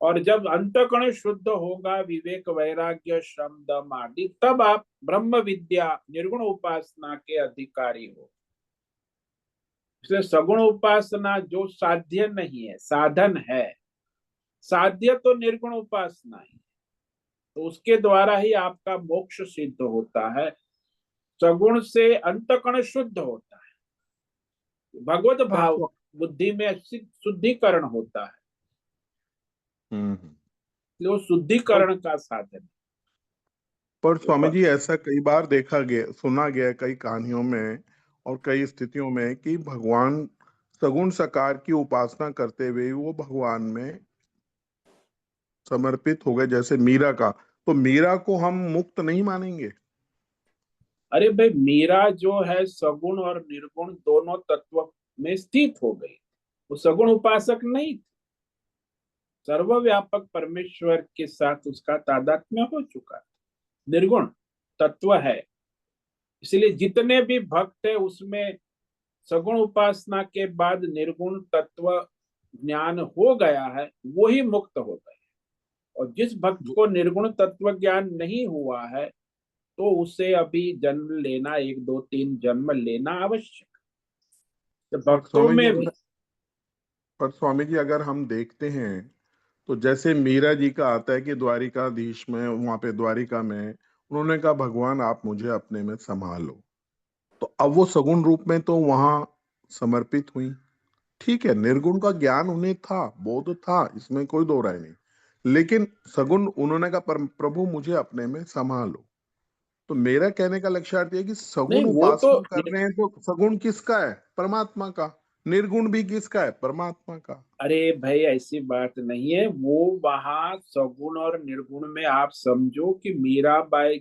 [SPEAKER 1] और जब अंतकरण शुद्ध होगा, विवेक वैराग्य श्रम दम आदि, तब आप ब्रह्म विद्या निर्गुण उपासना के अधिकारी हो। इसलिए सगुण उपासना जो साध्य नहीं है, साधन है। साध्य तो निर्गुण उपासना ही, तो उसके द्वारा ही आपका मोक्ष सिद्ध होता है। सगुण से अंतकरण शुद्ध होता है, भगवत
[SPEAKER 2] पर
[SPEAKER 1] भाव बुद्धि में शुद्धिकरण होता है।
[SPEAKER 2] हम्म
[SPEAKER 1] इसलिए वो
[SPEAKER 2] पर
[SPEAKER 1] शुद्धिकरण का साधन है।
[SPEAKER 2] पर
[SPEAKER 1] तो
[SPEAKER 2] स्वामी जी, ऐसा कई बार देखा गया, सुना गया कई कहानियों में और कई स्थितियों में कि भगवान सगुण साकार की उपासना करते हुए वो भगवान में समर्पित हो गए, जैसे मीरा का। तो मीरा को हम मुक्त नहीं मानेंगे?
[SPEAKER 1] अरे भाई, मीरा जो है सगुण और निर्गुण दोनों तत्व में स्थित हो गई। वो सगुण उपासक नहीं थी। सर्वव्यापक परमेश्वर के साथ उसका तादात्म्य हो चुका। निर्गुण तत्व है। इसलिए जितने भी भक्त है उसमें सगुण उपासना के बाद निर्गुण तत्व ज्ञान हो गया है, वही मुक्त हो गए। और जिस भक्त को निर्गुण तत्व ज्ञान नहीं हुआ है, तो उसे अभी जन्म लेना, एक दो तीन जन्म लेना आवश्यक है। तो
[SPEAKER 2] पर
[SPEAKER 1] भक्तों
[SPEAKER 2] स्वामी जी
[SPEAKER 1] में भी।
[SPEAKER 2] अगर पर स्वामी जी, अगर हम देखते हैं तो जैसे मीरा जी का आता है कि द्वारिकाधीश में, वहां पे द्वारिका में उन्होंने कहा, भगवान आप मुझे अपने में संभालो। तो अब वो सगुण रूप में तो वहां समर्पित हुई। ठीक है, निर्गुण का ज्ञान उन्हें था, बोध था, इसमें कोई दो राय नहीं। लेकिन सगुण उन्होंने कहा, प्रभु मुझे अपने में संभालो। तो मेरा कहने का लक्ष्यार्थ ये है कि
[SPEAKER 1] नहीं,
[SPEAKER 2] सगुण
[SPEAKER 1] वो तो
[SPEAKER 2] उपासना कर रहे हैं तो सगुण किसका है? परमात्मा का। निर्गुण भी किसका है? परमात्मा का।
[SPEAKER 1] अरे भाई, ऐसी बात नहीं है। वो वहां सगुण और निर्गुण में आप समझो कि मीराबाई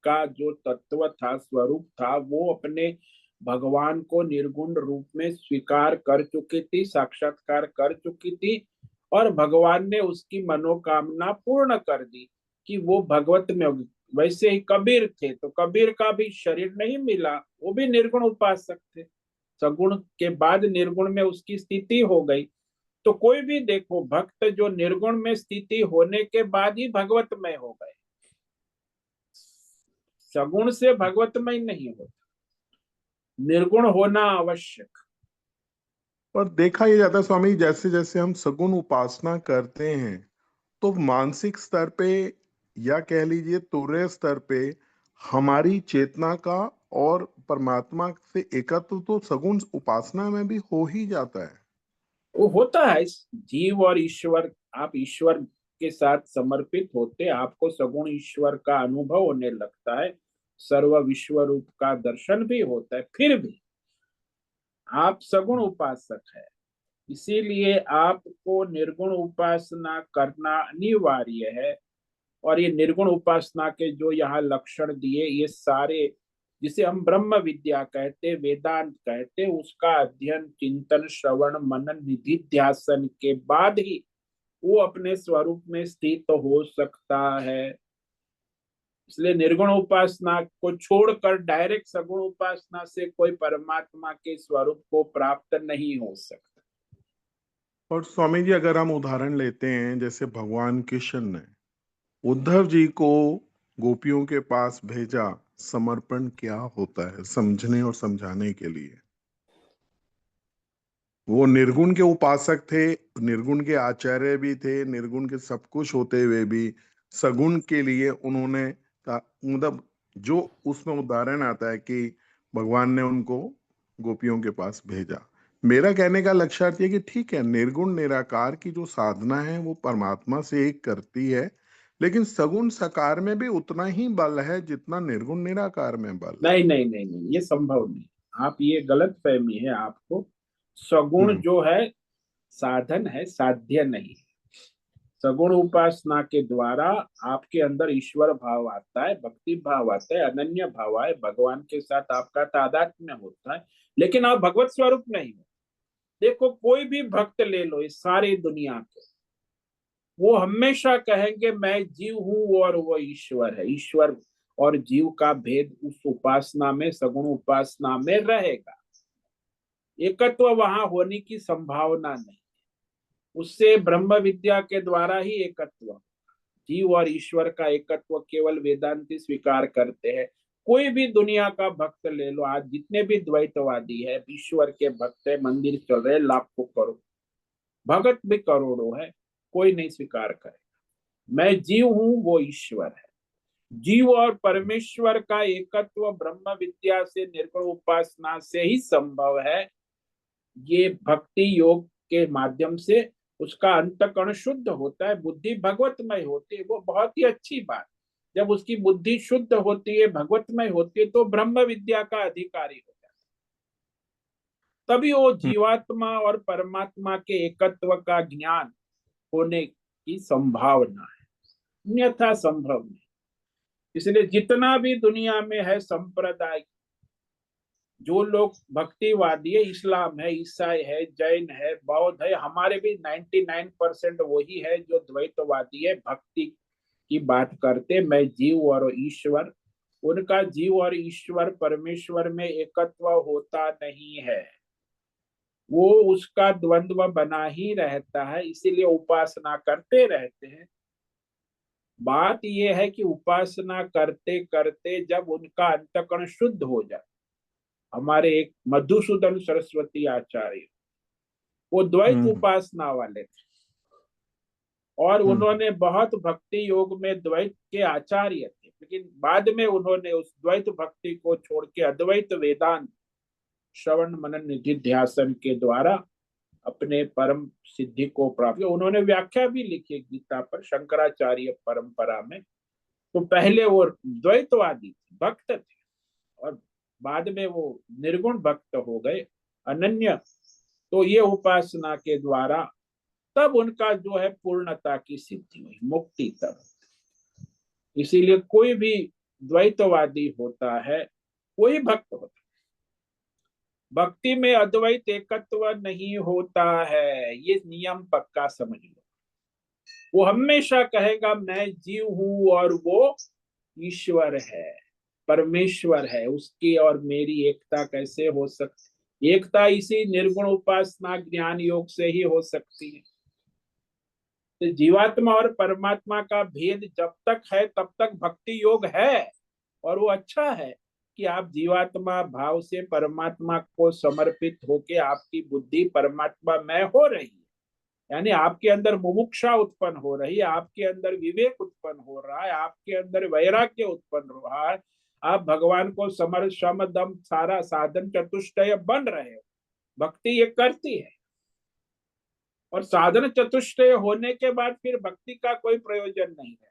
[SPEAKER 1] का जो तत्व था, स्वरूप था, वो अपने भगवान को निर्गुण रूप में स्वीकार कर चुकी थी, साक्षात्कार कर चुकी थी, और भगवान ने उसकी मनोकामना पूर्ण कर दी कि वो भगवत में होगी। वैसे ही कबीर थे, तो कबीर का भी शरीर नहीं मिला, वो भी निर्गुण उपासक थे, सगुण के बाद निर्गुण में उसकी स्थिति हो गई। तो कोई भी देखो भक्त जो निर्गुण में स्थिति होने के बाद ही भगवतमय हो गए, सगुण से भगवतमय नहीं होता, निर्गुण होना आवश्यक।
[SPEAKER 2] पर देखा यह जाता है स्वामी, जैसे जैसे हम सगुण उपासना करते हैं तो मानसिक स्तर पे या कह लीजिए तुरय स्तर पे हमारी चेतना का और परमात्मा से एकत्व तो सगुण उपासना में भी हो ही जाता है।
[SPEAKER 1] वो होता है, जीव और ईश्वर, आप ईश्वर के साथ समर्पित होते, आपको सगुण ईश्वर का अनुभव होने लगता है, सर्व विश्व रूप का दर्शन भी होता है, फिर भी आप सगुण उपासक है। इसीलिए आपको निर्गुण उपासना करना अनिवार्य है। और ये निर्गुण उपासना के जो यहाँ लक्षण दिए, ये सारे जिसे हम ब्रह्म विद्या कहते, वेदांत कहते, उसका अध्ययन, चिंतन, श्रवण, मनन, निधिध्यासन के बाद ही वो अपने स्वरूप में स्थित हो सकता है। इसलिए निर्गुण उपासना को छोड़कर डायरेक्ट सगुण उपासना से कोई परमात्मा के स्वरूप को प्राप्त नहीं हो सकता।
[SPEAKER 2] और स्वामी जी अगर हम उदाहरण लेते हैं, जैसे भगवान कृष्ण ने उद्धव जी को गोपियों के पास भेजा, समर्पण क्या होता है समझने और समझाने के लिए। वो निर्गुण के उपासक थे, निर्गुण के आचार्य भी थे, निर्गुण के सब कुछ होते हुए भी सगुण के लिए उन्होंने मतलब जो उसमें उदाहरण आता है कि भगवान ने उनको गोपियों के पास भेजा। मेरा कहने का लक्ष्यार्थ ये कि ठीक है, निर्गुण निराकार की जो साधना है वो परमात्मा से एक करती है, लेकिन सगुण सकार में भी उतना ही बल है जितना निर्गुण निराकार में बल है।
[SPEAKER 1] नहीं नहीं नहीं नहीं, ये संभव नहीं। आप, ये गलत फहमी है आपको। सगुण
[SPEAKER 2] हम्म।
[SPEAKER 1] जो है साधन है, साध्य नहीं। सगुण उपासना के द्वारा आपके अंदर ईश्वर भाव आता है, भक्ति भाव आता है, अनन्य भाव है, भगवान के साथ आपका तादात्म्य होता है, लेकिन आप भगवत स्वरूप नहीं हो। देखो कोई भी भक्त ले लो इस सारी दुनिया के, वो हमेशा कहेंगे मैं जीव हूं और वो ईश्वर है। ईश्वर और जीव का भेद उस उपासना में, सगुण उपासना में रहेगा। एकत्व वहां होने की संभावना नहीं, उससे ब्रह्म विद्या के द्वारा ही एकत्व। जीव और ईश्वर का एकत्व केवल वेदांती स्वीकार करते हैं। कोई भी दुनिया का भक्त ले लो, आज जितने भी द्वैतवादी है, ईश्वर के भक्त है, मंदिर चल रहे लाखों करोड़, भगत भी करोड़ों है, कोई नहीं स्वीकार करेगा मैं जीव हूं वो ईश्वर है। जीव और परमेश्वर का एकत्व ब्रह्म विद्या से, निर्गुण उपासना से ही संभव है। ये भक्ति योग के माध्यम से उसका अंतःकरण शुद्ध होता है, बुद्धि भगवतमय होती है। वो बहुत ही अच्छी बात, जब उसकी बुद्धि शुद्ध होती है, भगवतमय होती है, तो ब्रह्म विद्या का अधिकारी हो जाता है। तभी वो जीवात्मा और परमात्मा के एकत्व का ज्ञान होने की संभावना है, अन्यथा संभव नहीं। इसलिए जितना भी दुनिया में है संप्रदाय, जो लोग भक्तिवादी है, इस्लाम है, ईसाई है, जैन है, बौद्ध है, हमारे भी 99% वही है जो द्वैतवादी है, भक्ति की बात करते, मैं जीव और ईश्वर। उनका जीव और ईश्वर परमेश्वर में एकत्व होता नहीं है, वो उसका द्वंद्व बना ही रहता है, इसीलिए उपासना करते रहते हैं। बात यह है कि उपासना करते करते जब उनका अंतःकरण शुद्ध हो जाए, हमारे एक मधुसूदन सरस्वती आचार्य, वो द्वैत
[SPEAKER 2] हम्म।
[SPEAKER 1] उपासना वाले थे, और
[SPEAKER 2] हम्म।
[SPEAKER 1] उन्होंने बहुत भक्ति योग में द्वैत के आचार्य थे, लेकिन बाद में उन्होंने उस द्वैत भक्ति को छोड़ के अद्वैत वेदांत, श्रवण मनन निधि ध्यासन के द्वारा अपने परम सिद्धि को प्राप्त किया। उन्होंने व्याख्या भी लिखी गीता पर, शंकराचार्य परंपरा में। तो पहले वो द्वैतवादी थे, भक्त थे, और बाद में वो निर्गुण भक्त हो गए, अनन्य। तो ये उपासना के द्वारा तब उनका जो है पूर्णता की सिद्धि हुई, मुक्ति तब। इसीलिए कोई भी द्वैतवादी होता है वही भक्त होता है। भक्ति में अद्वैत एकत्व नहीं होता है, ये नियम पक्का समझ लो। वो हमेशा कहेगा मैं जीव हूं और वो ईश्वर है, परमेश्वर है। उसकी और मेरी एकता कैसे हो सकती? एकता इसी निर्गुण उपासना ज्ञान योग से ही हो सकती है। तो जीवात्मा और परमात्मा का भेद जब तक है तब तक भक्ति योग है। और वो अच्छा है कि आप जीवात्मा भाव से परमात्मा को समर्पित होके आपकी बुद्धि परमात्मा में हो रही है, यानी आपके अंदर मुमुक्षा उत्पन्न हो रही है, आपके अंदर विवेक उत्पन्न हो रहा है, आपके अंदर वैराग्य उत्पन्न हो रहा है। आप भगवान को समर शम दम सारा साधन चतुष्टय बन रहे हो। भक्ति ये करती है। और साधन चतुष्टय होने के बाद फिर भक्ति का कोई प्रयोजन नहीं है।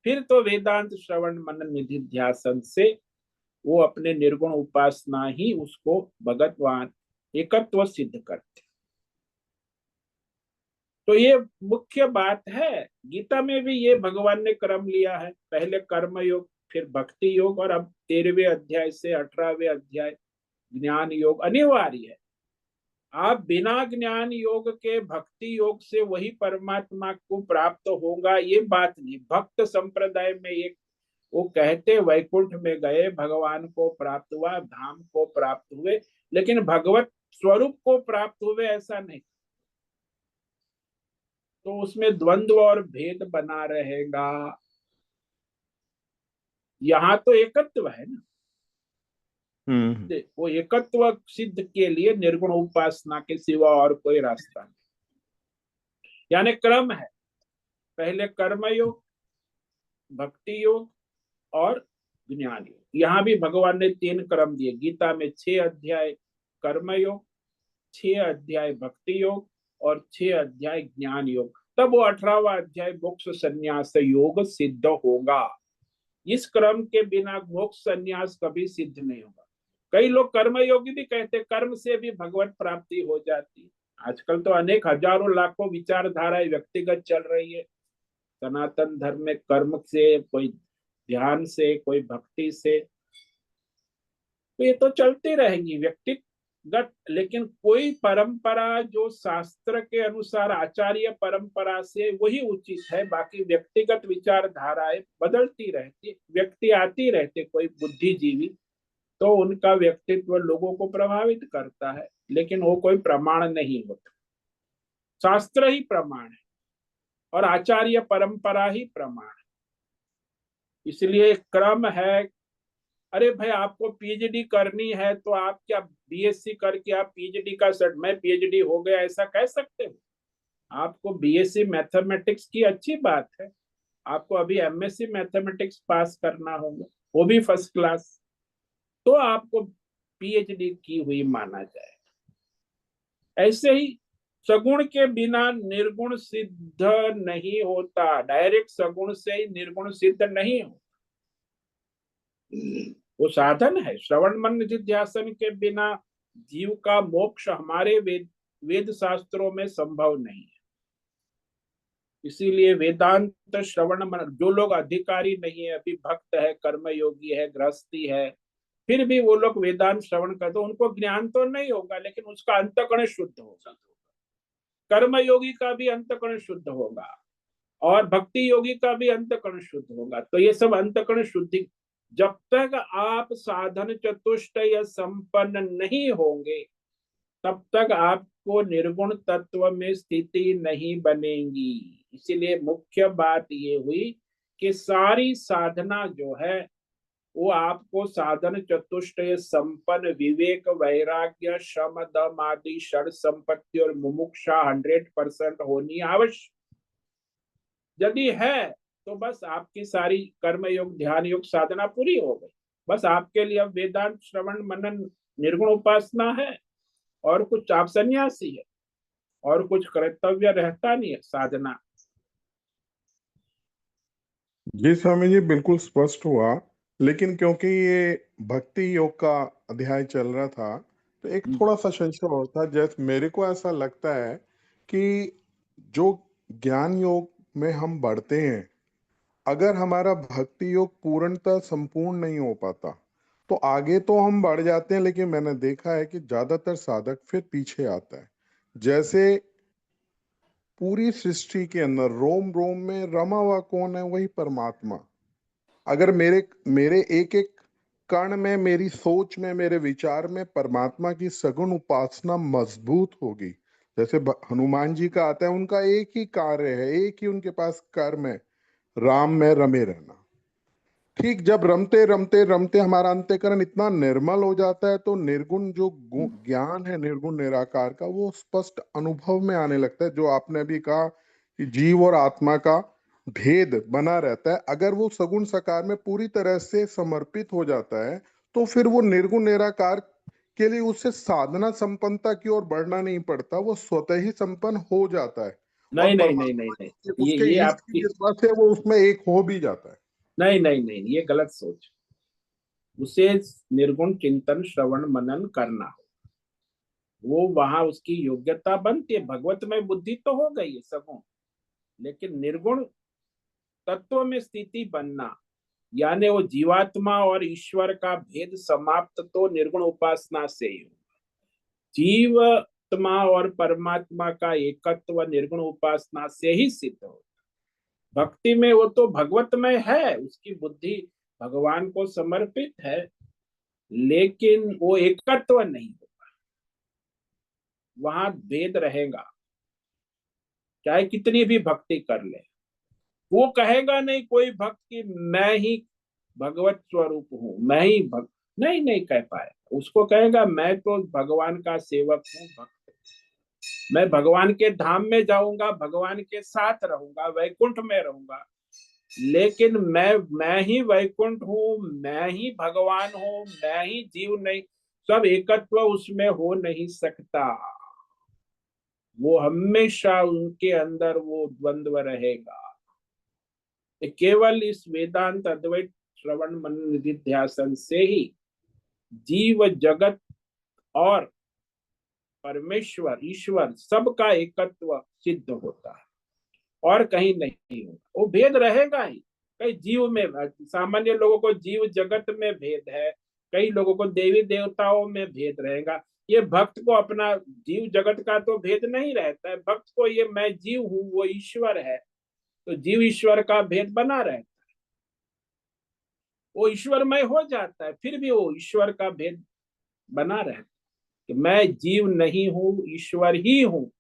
[SPEAKER 1] फिर तो वेदांत श्रवण मनन निधि ध्यासन से वो अपने निर्गुण उपासना ही उसको भगवान एकत्व सिद्ध करते। तो ये मुख्य बात है। गीता में भी ये भगवान ने क्रम लिया है, पहले कर्म योग, फिर भक्ति योग, और अब 13वें अध्याय से 18वें अध्याय ज्ञान योग अनिवार्य है। आप बिना ज्ञान योग के भक्ति योग से वही परमात्मा को प्राप्त होगा ये बात नहीं। भक्त संप्रदाय में एक वो कहते वैकुंठ में गए, भगवान को प्राप्त हुआ, धाम को प्राप्त हुए, लेकिन भगवत स्वरूप को प्राप्त हुए ऐसा नहीं। तो उसमें द्वंद्व और भेद बना रहेगा। यहाँ तो एकत्व है ना। वो एकत्व सिद्ध के लिए निर्गुण उपासना के सिवा और कोई रास्ता नहीं। यानी क्रम है, पहले कर्म योग, भक्ति योग और ज्ञान योग। यहाँ भी भगवान ने 3 क्रम दिए। गीता में 6 अध्याय कर्म योग, 6 अध्याय भक्ति योग और 6 अध्याय ज्ञान योग। तब वो 18वां अध्याय मोक्ष संन्यास योग सिद्ध होगा। इस क्रम के बिना मोक्ष संन्यास कभी सिद्ध नहीं होगा। कई लोग कर्मयोगी भी कहते, कर्म से भी भगवत प्राप्ति हो जाती। आजकल तो अनेक हजारों लाखों विचारधाराएं व्यक्तिगत चल रही है। सनातन धर्म में कर्म से, कोई ध्यान से, कोई भक्ति से, तो ये तो चलती रहेंगी व्यक्तिगत। लेकिन कोई परंपरा जो शास्त्र के अनुसार आचार्य परंपरा से वही उचित है। बाकी व्यक्तिगत विचारधाराएं बदलती रहती, व्यक्ति आती रहते, कोई बुद्धिजीवी, तो उनका व्यक्तित्व लोगों को प्रभावित करता है, लेकिन वो कोई प्रमाण नहीं होता। शास्त्र ही प्रमाण है और आचार्य परंपरा ही प्रमाण है। इसलिए क्रम है। अरे भाई, आपको पीएचडी करनी है तो आप क्या बीएससी करके आप पीएचडी का सर्ट, मैं पीएचडी हो गया ऐसा कह सकते हो? आपको बीएससी मैथमेटिक्स की अच्छी बात है, आपको अभी एमएससी मैथमेटिक्स पास करना होगा, वो भी फर्स्ट क्लास, तो आपको पीएचडी की हुई माना जाए। ऐसे ही सगुण के बिना निर्गुण सिद्ध नहीं होता। डायरेक्ट सगुण से ही निर्गुण सिद्ध नहीं हो, वो साधन है। श्रवण मन निधिध्यासन के बिना जीव का मोक्ष हमारे वेद शास्त्रों में संभव नहीं है। इसीलिए वेदांत श्रवण मन, जो लोग अधिकारी नहीं है, अभी भक्त है, कर्मयोगी है, गृहस्थी है, फिर भी वो लोग वेदांत श्रवण करते, उनको ज्ञान तो नहीं होगा लेकिन उसका अंतःकरण शुद्ध होगा। कर्मयोगी का भी अंतःकरण शुद्ध होगा और भक्ति योगी का भी अंतःकरण शुद्ध होगा। तो ये सब अंतःकरण शुद्धि, जब तक आप साधन चतुष्टय संपन्न नहीं होंगे तब तक आपको निर्गुण तत्व में स्थिति नहीं बनेगी। इसीलिए मुख्य बात ये हुई कि सारी साधना जो है वो आपको साधन चतुष्टय संपन्न विवेक, वैराग्य, शम दम आदि षड संपत्ति और मुमुक्षा 100% होनी आवश्यक। यदि है तो बस आपकी सारी कर्म योग, ध्यान योग, साधना पूरी हो गई। बस आपके लिए अब वेदांत श्रवण मनन निर्गुण उपासना है, और कुछ आप सन्यासी है, और कुछ कर्तव्य रहता नहीं है, साधना।
[SPEAKER 2] जी स्वामी जी, बिल्कुल स्पष्ट हुआ। लेकिन क्योंकि ये भक्ति योग का अध्याय चल रहा था तो एक थोड़ा सा संशय और था। जैसे मेरे को ऐसा लगता है कि जो ज्ञान योग में हम बढ़ते हैं अगर हमारा भक्ति योग पूर्णतः संपूर्ण नहीं हो पाता तो आगे तो हम बढ़ जाते हैं, लेकिन मैंने देखा है कि ज्यादातर साधक फिर पीछे आता है। जैसे पूरी सृष्टि के अंदर रोम रोम में रमा हुआ कौन है? वही परमात्मा। अगर मेरे मेरे एक एक कण में, मेरी सोच में, मेरे विचार में परमात्मा की सगुण उपासना मजबूत होगी, जैसे हनुमान जी का आता है, उनका एक ही कार्य है, एक ही उनके पास कर्म है, राम में रमे रहना। ठीक जब रमते रमते रमते हमारा अंतःकरण इतना निर्मल हो जाता है तो निर्गुण जो ज्ञान है, निर्गुण निराकार का, वो स्पष्ट अनुभव में आने लगता है। जो आपने भी कहा कि जीव और आत्मा का भेद बना रहता है, अगर वो सगुण साकार में पूरी तरह से समर्पित हो जाता है तो फिर वो निर्गुण निराकार के लिए उसे साधना संपन्नता की ओर बढ़ना नहीं पड़ता, वो स्वतः ही संपन्न हो जाता है। और
[SPEAKER 1] नहीं नहीं नहीं नहीं नहीं,
[SPEAKER 2] परमात्मा
[SPEAKER 1] ये
[SPEAKER 2] उसके
[SPEAKER 1] ये
[SPEAKER 2] ईष्ट की
[SPEAKER 1] आपकी,
[SPEAKER 2] कृपा से वो उसमें एक हो भी जाता है।
[SPEAKER 1] नहीं नहीं नहीं, ये गलत सोच। उसे निर्गुण चिंतन श्रवण मनन करना हो, वो वहां उसकी योग्यता बनती है। भगवत में बुद्धि तो हो गई है सगुण, लेकिन निर्गुण तत्व में स्थिति बनना, यानी वो जीवात्मा और ईश्वर का भेद समाप्त तो निर्गुण उपासना से ही हो। जीवात्मा और परमात्मा का एकत्व निर्गुण उपासना से ही सिद्ध हो। भक्ति में वो तो भगवत में है, उसकी बुद्धि भगवान को समर्पित है, लेकिन वो एकत्व नहीं होगा, वहां भेद रहेगा। चाहे कितनी भी भक्ति कर ले, वो कहेगा नहीं कोई भक्त कि मैं ही भगवत स्वरूप हूँ, मैं ही भक्त, नहीं नहीं कह पाए। उसको कहेगा मैं तो भगवान का सेवक हूँ, भक्त, मैं भगवान के धाम में जाऊंगा, भगवान के साथ रहूंगा, वैकुंठ में रहूंगा, लेकिन मैं ही वैकुंठ हूँ, मैं ही भगवान हूँ, मैं ही जीव नहीं, सब एकत्व उसमें हो नहीं सकता। वो हमेशा उनके अंदर वो द्वंद्व रहेगा। केवल इस वेदांत अद्वैत श्रवण मनन निधिध्यासन से ही जीव जगत और परमेश्वर ईश्वर सबका एकत्व सिद्ध होता है, और कहीं नहीं होगा। वो भेद रहेगा ही। कई जीव में, सामान्य लोगों को जीव जगत में भेद है, कई लोगों को देवी देवताओं में भेद रहेगा। ये भक्त को अपना जीव जगत का तो भेद नहीं रहता है, भक्त को ये मैं जीव हूँ वो ईश्वर है, तो जीव ईश्वर का भेद बना रहता है। वो ईश्वरमय हो जाता है, फिर भी वो ईश्वर का भेद बना रहता है कि मैं जीव नहीं हूँ, ईश्वर ही हूँ,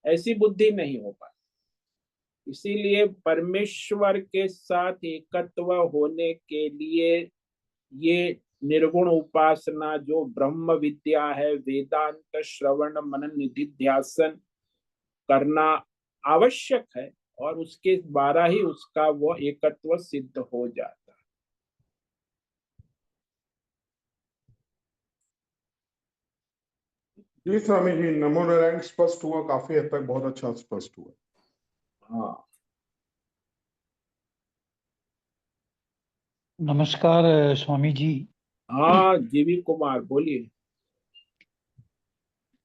[SPEAKER 1] ऐसी बुद्धि नहीं हो पाती। इसीलिए परमेश्वर के साथ एकत्व होने के लिए ये निर्गुण उपासना जो ब्रह्म विद्या है, वेदांत श्रवण मनन निधिध्यासन करना आवश्यक है, और उसके द्वारा ही उसका वो एकत्व सिद्ध हो जाता है।
[SPEAKER 2] जी स्वामी जी, नमो नारायण। स्पष्ट हुआ, काफी हद तक बहुत अच्छा स्पष्ट हुआ।
[SPEAKER 1] हाँ
[SPEAKER 4] नमस्कार स्वामी जी।
[SPEAKER 1] हाँ, जीवी कुमार बोलिए।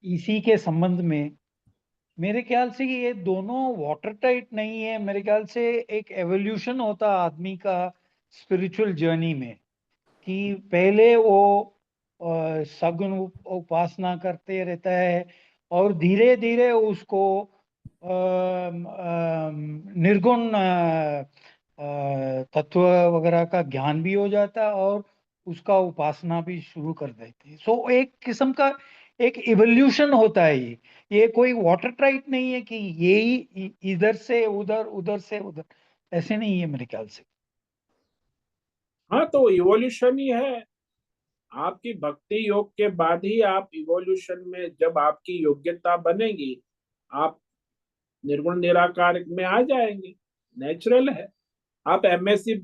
[SPEAKER 4] इसी के संबंध में मेरे ख्याल से ये दोनों वाटर टाइट नहीं है। मेरे ख्याल से एक एवोल्यूशन होता है आदमी का स्पिरिचुअल जर्नी में, कि पहले वो सगुण उपासना करते रहता है और धीरे धीरे उसको निर्गुण तत्व वगैरह का ज्ञान भी हो जाता है और उसका उपासना भी शुरू कर देते हैं। सो एक किस्म का एक इवोल्यूशन होता है। ये कोई वाटर टाइट नहीं है कि यही इधर से उधर उधर से उधर, ऐसे नहीं है मेरे ख्याल से।
[SPEAKER 1] हाँ, तो इवोल्यूशन ही है। आपकी भक्ति योग के बाद ही आप इवोल्यूशन में, जब आपकी योग्यता बनेगी, आप निर्गुण निराकार में आ जाएंगे। नेचुरल है। आप एमएससी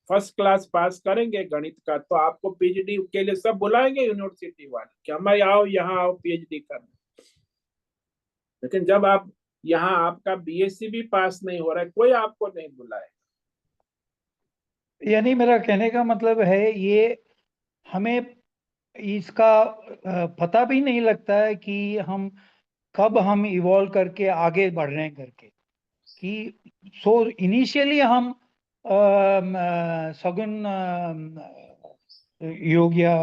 [SPEAKER 1] फर्स्ट क्लास पास करेंगे गणित का, तो आपको पीएचडी के लिए सब बुलाएंगे यूनिवर्सिटी वाले कि हमें आओ, यहाँ आओ पीएचडी करने। लेकिन जब आप यहाँ आपका बीएससी भी पास नहीं हो रहा है, कोई आपको नहीं बुलाएगा।
[SPEAKER 4] यानी मेरा कहने का मतलब है, ये हमें इसका पता भी नहीं लगता है कि हम कब हम इवॉल्व करके आगे बढ़ रहे हैं करके। कि सो इनिशियली हम सगुन योग या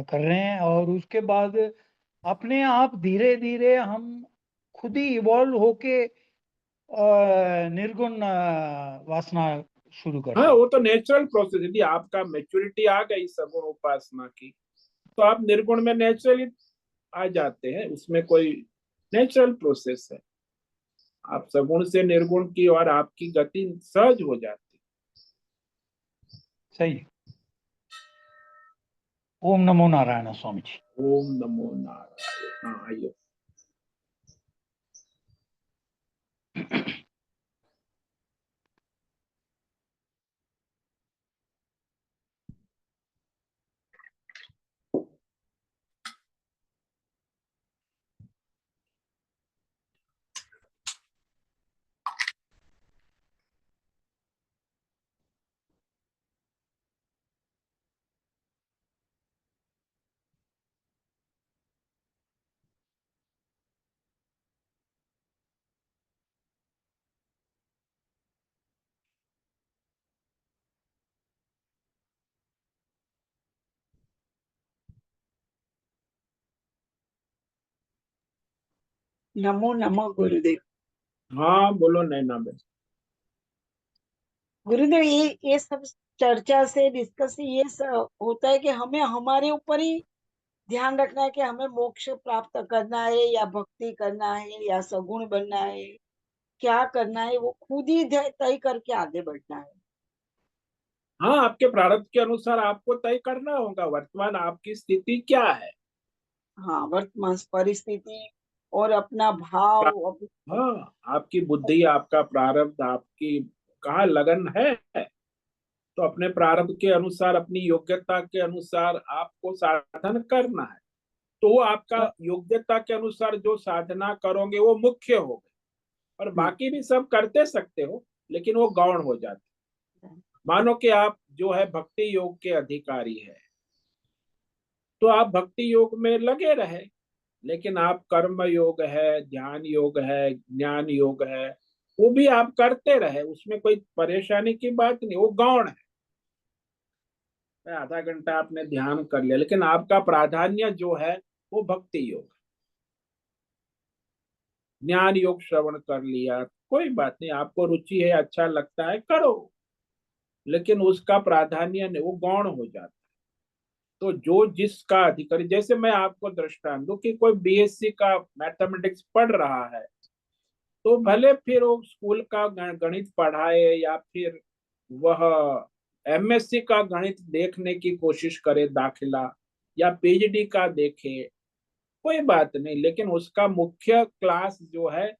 [SPEAKER 4] कर रहे हैं, और उसके बाद अपने आप धीरे धीरे हम खुद ही इवॉल्व होके निर्गुण वासना शुरू कर
[SPEAKER 1] हाँ,
[SPEAKER 4] रहे हैं।
[SPEAKER 1] वो तो नेचुरल प्रोसेस। यदि आपका मेच्योरिटी आ गई सगुण उपासना की, तो आप निर्गुण में नेचुरली आ जाते हैं। उसमें कोई नेचुरल प्रोसेस है। आप सगुण से निर्गुण की और आपकी गति सहज हो जाती।
[SPEAKER 4] सही। ओम नमो नारायण स्वामी जी।
[SPEAKER 1] ओम नमो नारायण। हाँ, आइए।
[SPEAKER 5] नमो नमः गुरुदेव।
[SPEAKER 1] हाँ, बोलो नैना बेन।
[SPEAKER 5] गुरुदेव, ये सब चर्चा से डिस्कस से ये होता है कि हमें हमारे ऊपर ही ध्यान रखना है कि हमें मोक्ष प्राप्त करना है या भक्ति करना है या सगुण बनना है, क्या करना है वो खुद ही तय करके आगे बढ़ना है।
[SPEAKER 1] हाँ, आपके प्रारब्ध के अनुसार आपको तय करना होगा वर्तमान आपकी स्थिति क्या है।
[SPEAKER 5] हाँ, वर्तमान परिस्थिति और अपना भाव
[SPEAKER 1] हाँ, आपकी बुद्धि, आपका प्रारब्ध, आपकी कहाँ लगन है, तो अपने प्रारब्ध के अनुसार, अपनी योग्यता के अनुसार आपको साधन करना है। तो वो आपका योग्यता के अनुसार जो साधना करोगे वो मुख्य होगा, और बाकी भी सब करते सकते हो, लेकिन वो गौण हो जाते। मानो कि आप जो है भक्ति योग के अधिकारी है, तो आप भक्ति योग में लगे रहे, लेकिन आप कर्म योग है, ध्यान योग है, ज्ञान योग है, वो भी आप करते रहे, उसमें कोई परेशानी की बात नहीं, वो गौण है। आधा घंटा आपने ध्यान कर लिया, लेकिन आपका प्राधान्य जो है वो भक्ति योग, ज्ञान योग श्रवण कर लिया, कोई बात नहीं, आपको रुचि है, अच्छा लगता है, करो, लेकिन उसका प्राधान्य नहीं, वो गौण हो जाता है। तो जो जिसका अधिकारी, जैसे मैं आपको दृष्टांत दूं कि कोई बीएससी का मैथमेटिक्स पढ़ रहा है, तो भले फिर वो स्कूल का गणित पढ़ाए या फिर वह एमएससी का गणित देखने की कोशिश करे दाखिला, या पीएचडी का देखे, कोई बात नहीं, लेकिन उसका मुख्य क्लास जो है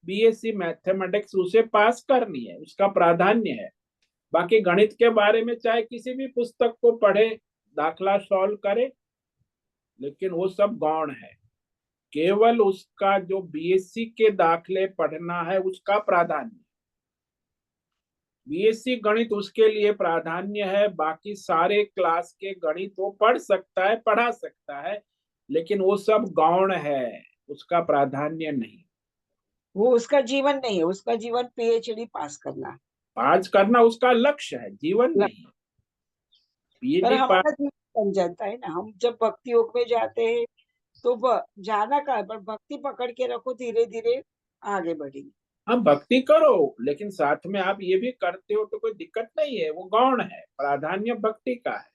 [SPEAKER 1] बीएससी मैथमेटिक्स, उसे पास करनी है, उसका प्राधान्य है। बाकी गणित के बारे में चाहे किसी भी पुस्तक को पढ़े, दाखला सॉल्व करे, लेकिन वो सब गौण है। केवल उसका जो बीएससी के दाखले पढ़ना है उसका प्राधान्य, बीएससी गणित उसके लिए प्राधान्य है। बाकी सारे क्लास के गणित वो पढ़ सकता है, पढ़ा सकता है, लेकिन वो सब गौण है, उसका प्राधान्य नहीं।
[SPEAKER 5] वो उसका जीवन नहीं है, उसका जीवन पीएचडी पास करना है।
[SPEAKER 1] पास करना उसका लक्ष्य है, जीवन नहीं।
[SPEAKER 5] पर
[SPEAKER 1] पीएचडी पास,
[SPEAKER 5] हमारा जीवन बन जाता है ना, हम जब भक्ति योग में जाते हैं तो जाना का है, पर भक्ति पकड़ के रखो, धीरे धीरे आगे बढ़ेंगे।
[SPEAKER 1] हम भक्ति करो, लेकिन साथ में आप ये भी करते हो तो कोई दिक्कत नहीं है, वो गौण है, प्राधान्य भक्ति का है।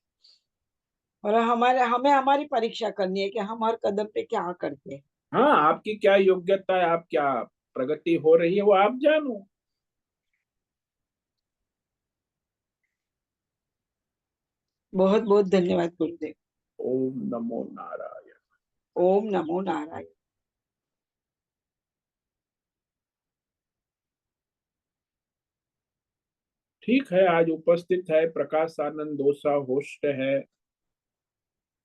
[SPEAKER 5] और हमें हमारी परीक्षा करनी है कि हम हर कदम पे क्या करते हैं।
[SPEAKER 1] हाँ, आपकी क्या योग्यता है, आप क्या प्रगति हो रही है, वो आप जानो।
[SPEAKER 5] बहुत बहुत धन्यवाद गुरुदेव।
[SPEAKER 1] ओम नमो नारायण।
[SPEAKER 5] ओम नमो नारायण।
[SPEAKER 1] ठीक है, आज उपस्थित है प्रकाश आनंद दोसा, होस्ट है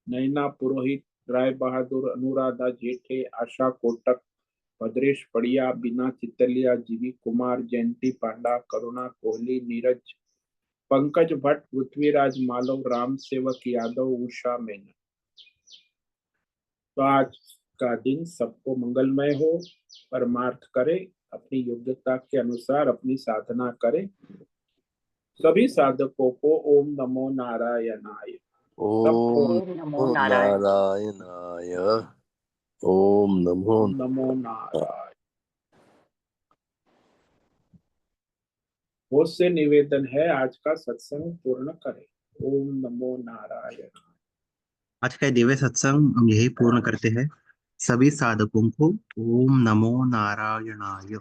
[SPEAKER 1] नैना पुरोहित, राय बहादुर, अनुराधा जेठे, आशा कोटक, भद्रेश पड़िया, बीना चितलिया, जीवी कुमार, जयंती पांडा, करुणा कोहली, नीरज, पंकज भट्ट, पृथ्वीराज मालव, राम सेवक यादव, उषा मेनन। तो आज का दिन सबको मंगलमय हो, परमार्थ करे। अपनी योग्यता के अनुसार अपनी साधना करें। सभी साधकों को ओम नमो नारायणाय। सबको
[SPEAKER 6] ओम नमो नारायणाय। ओम नमो
[SPEAKER 1] ओम नमो नारायण। मुझसे निवेदन है आज का सत्संग पूर्ण करें। ओम नमो नारायण।
[SPEAKER 7] आज का दिव्य सत्संग हम यही पूर्ण करते हैं। सभी साधकों को ओम नमो नारायणाय।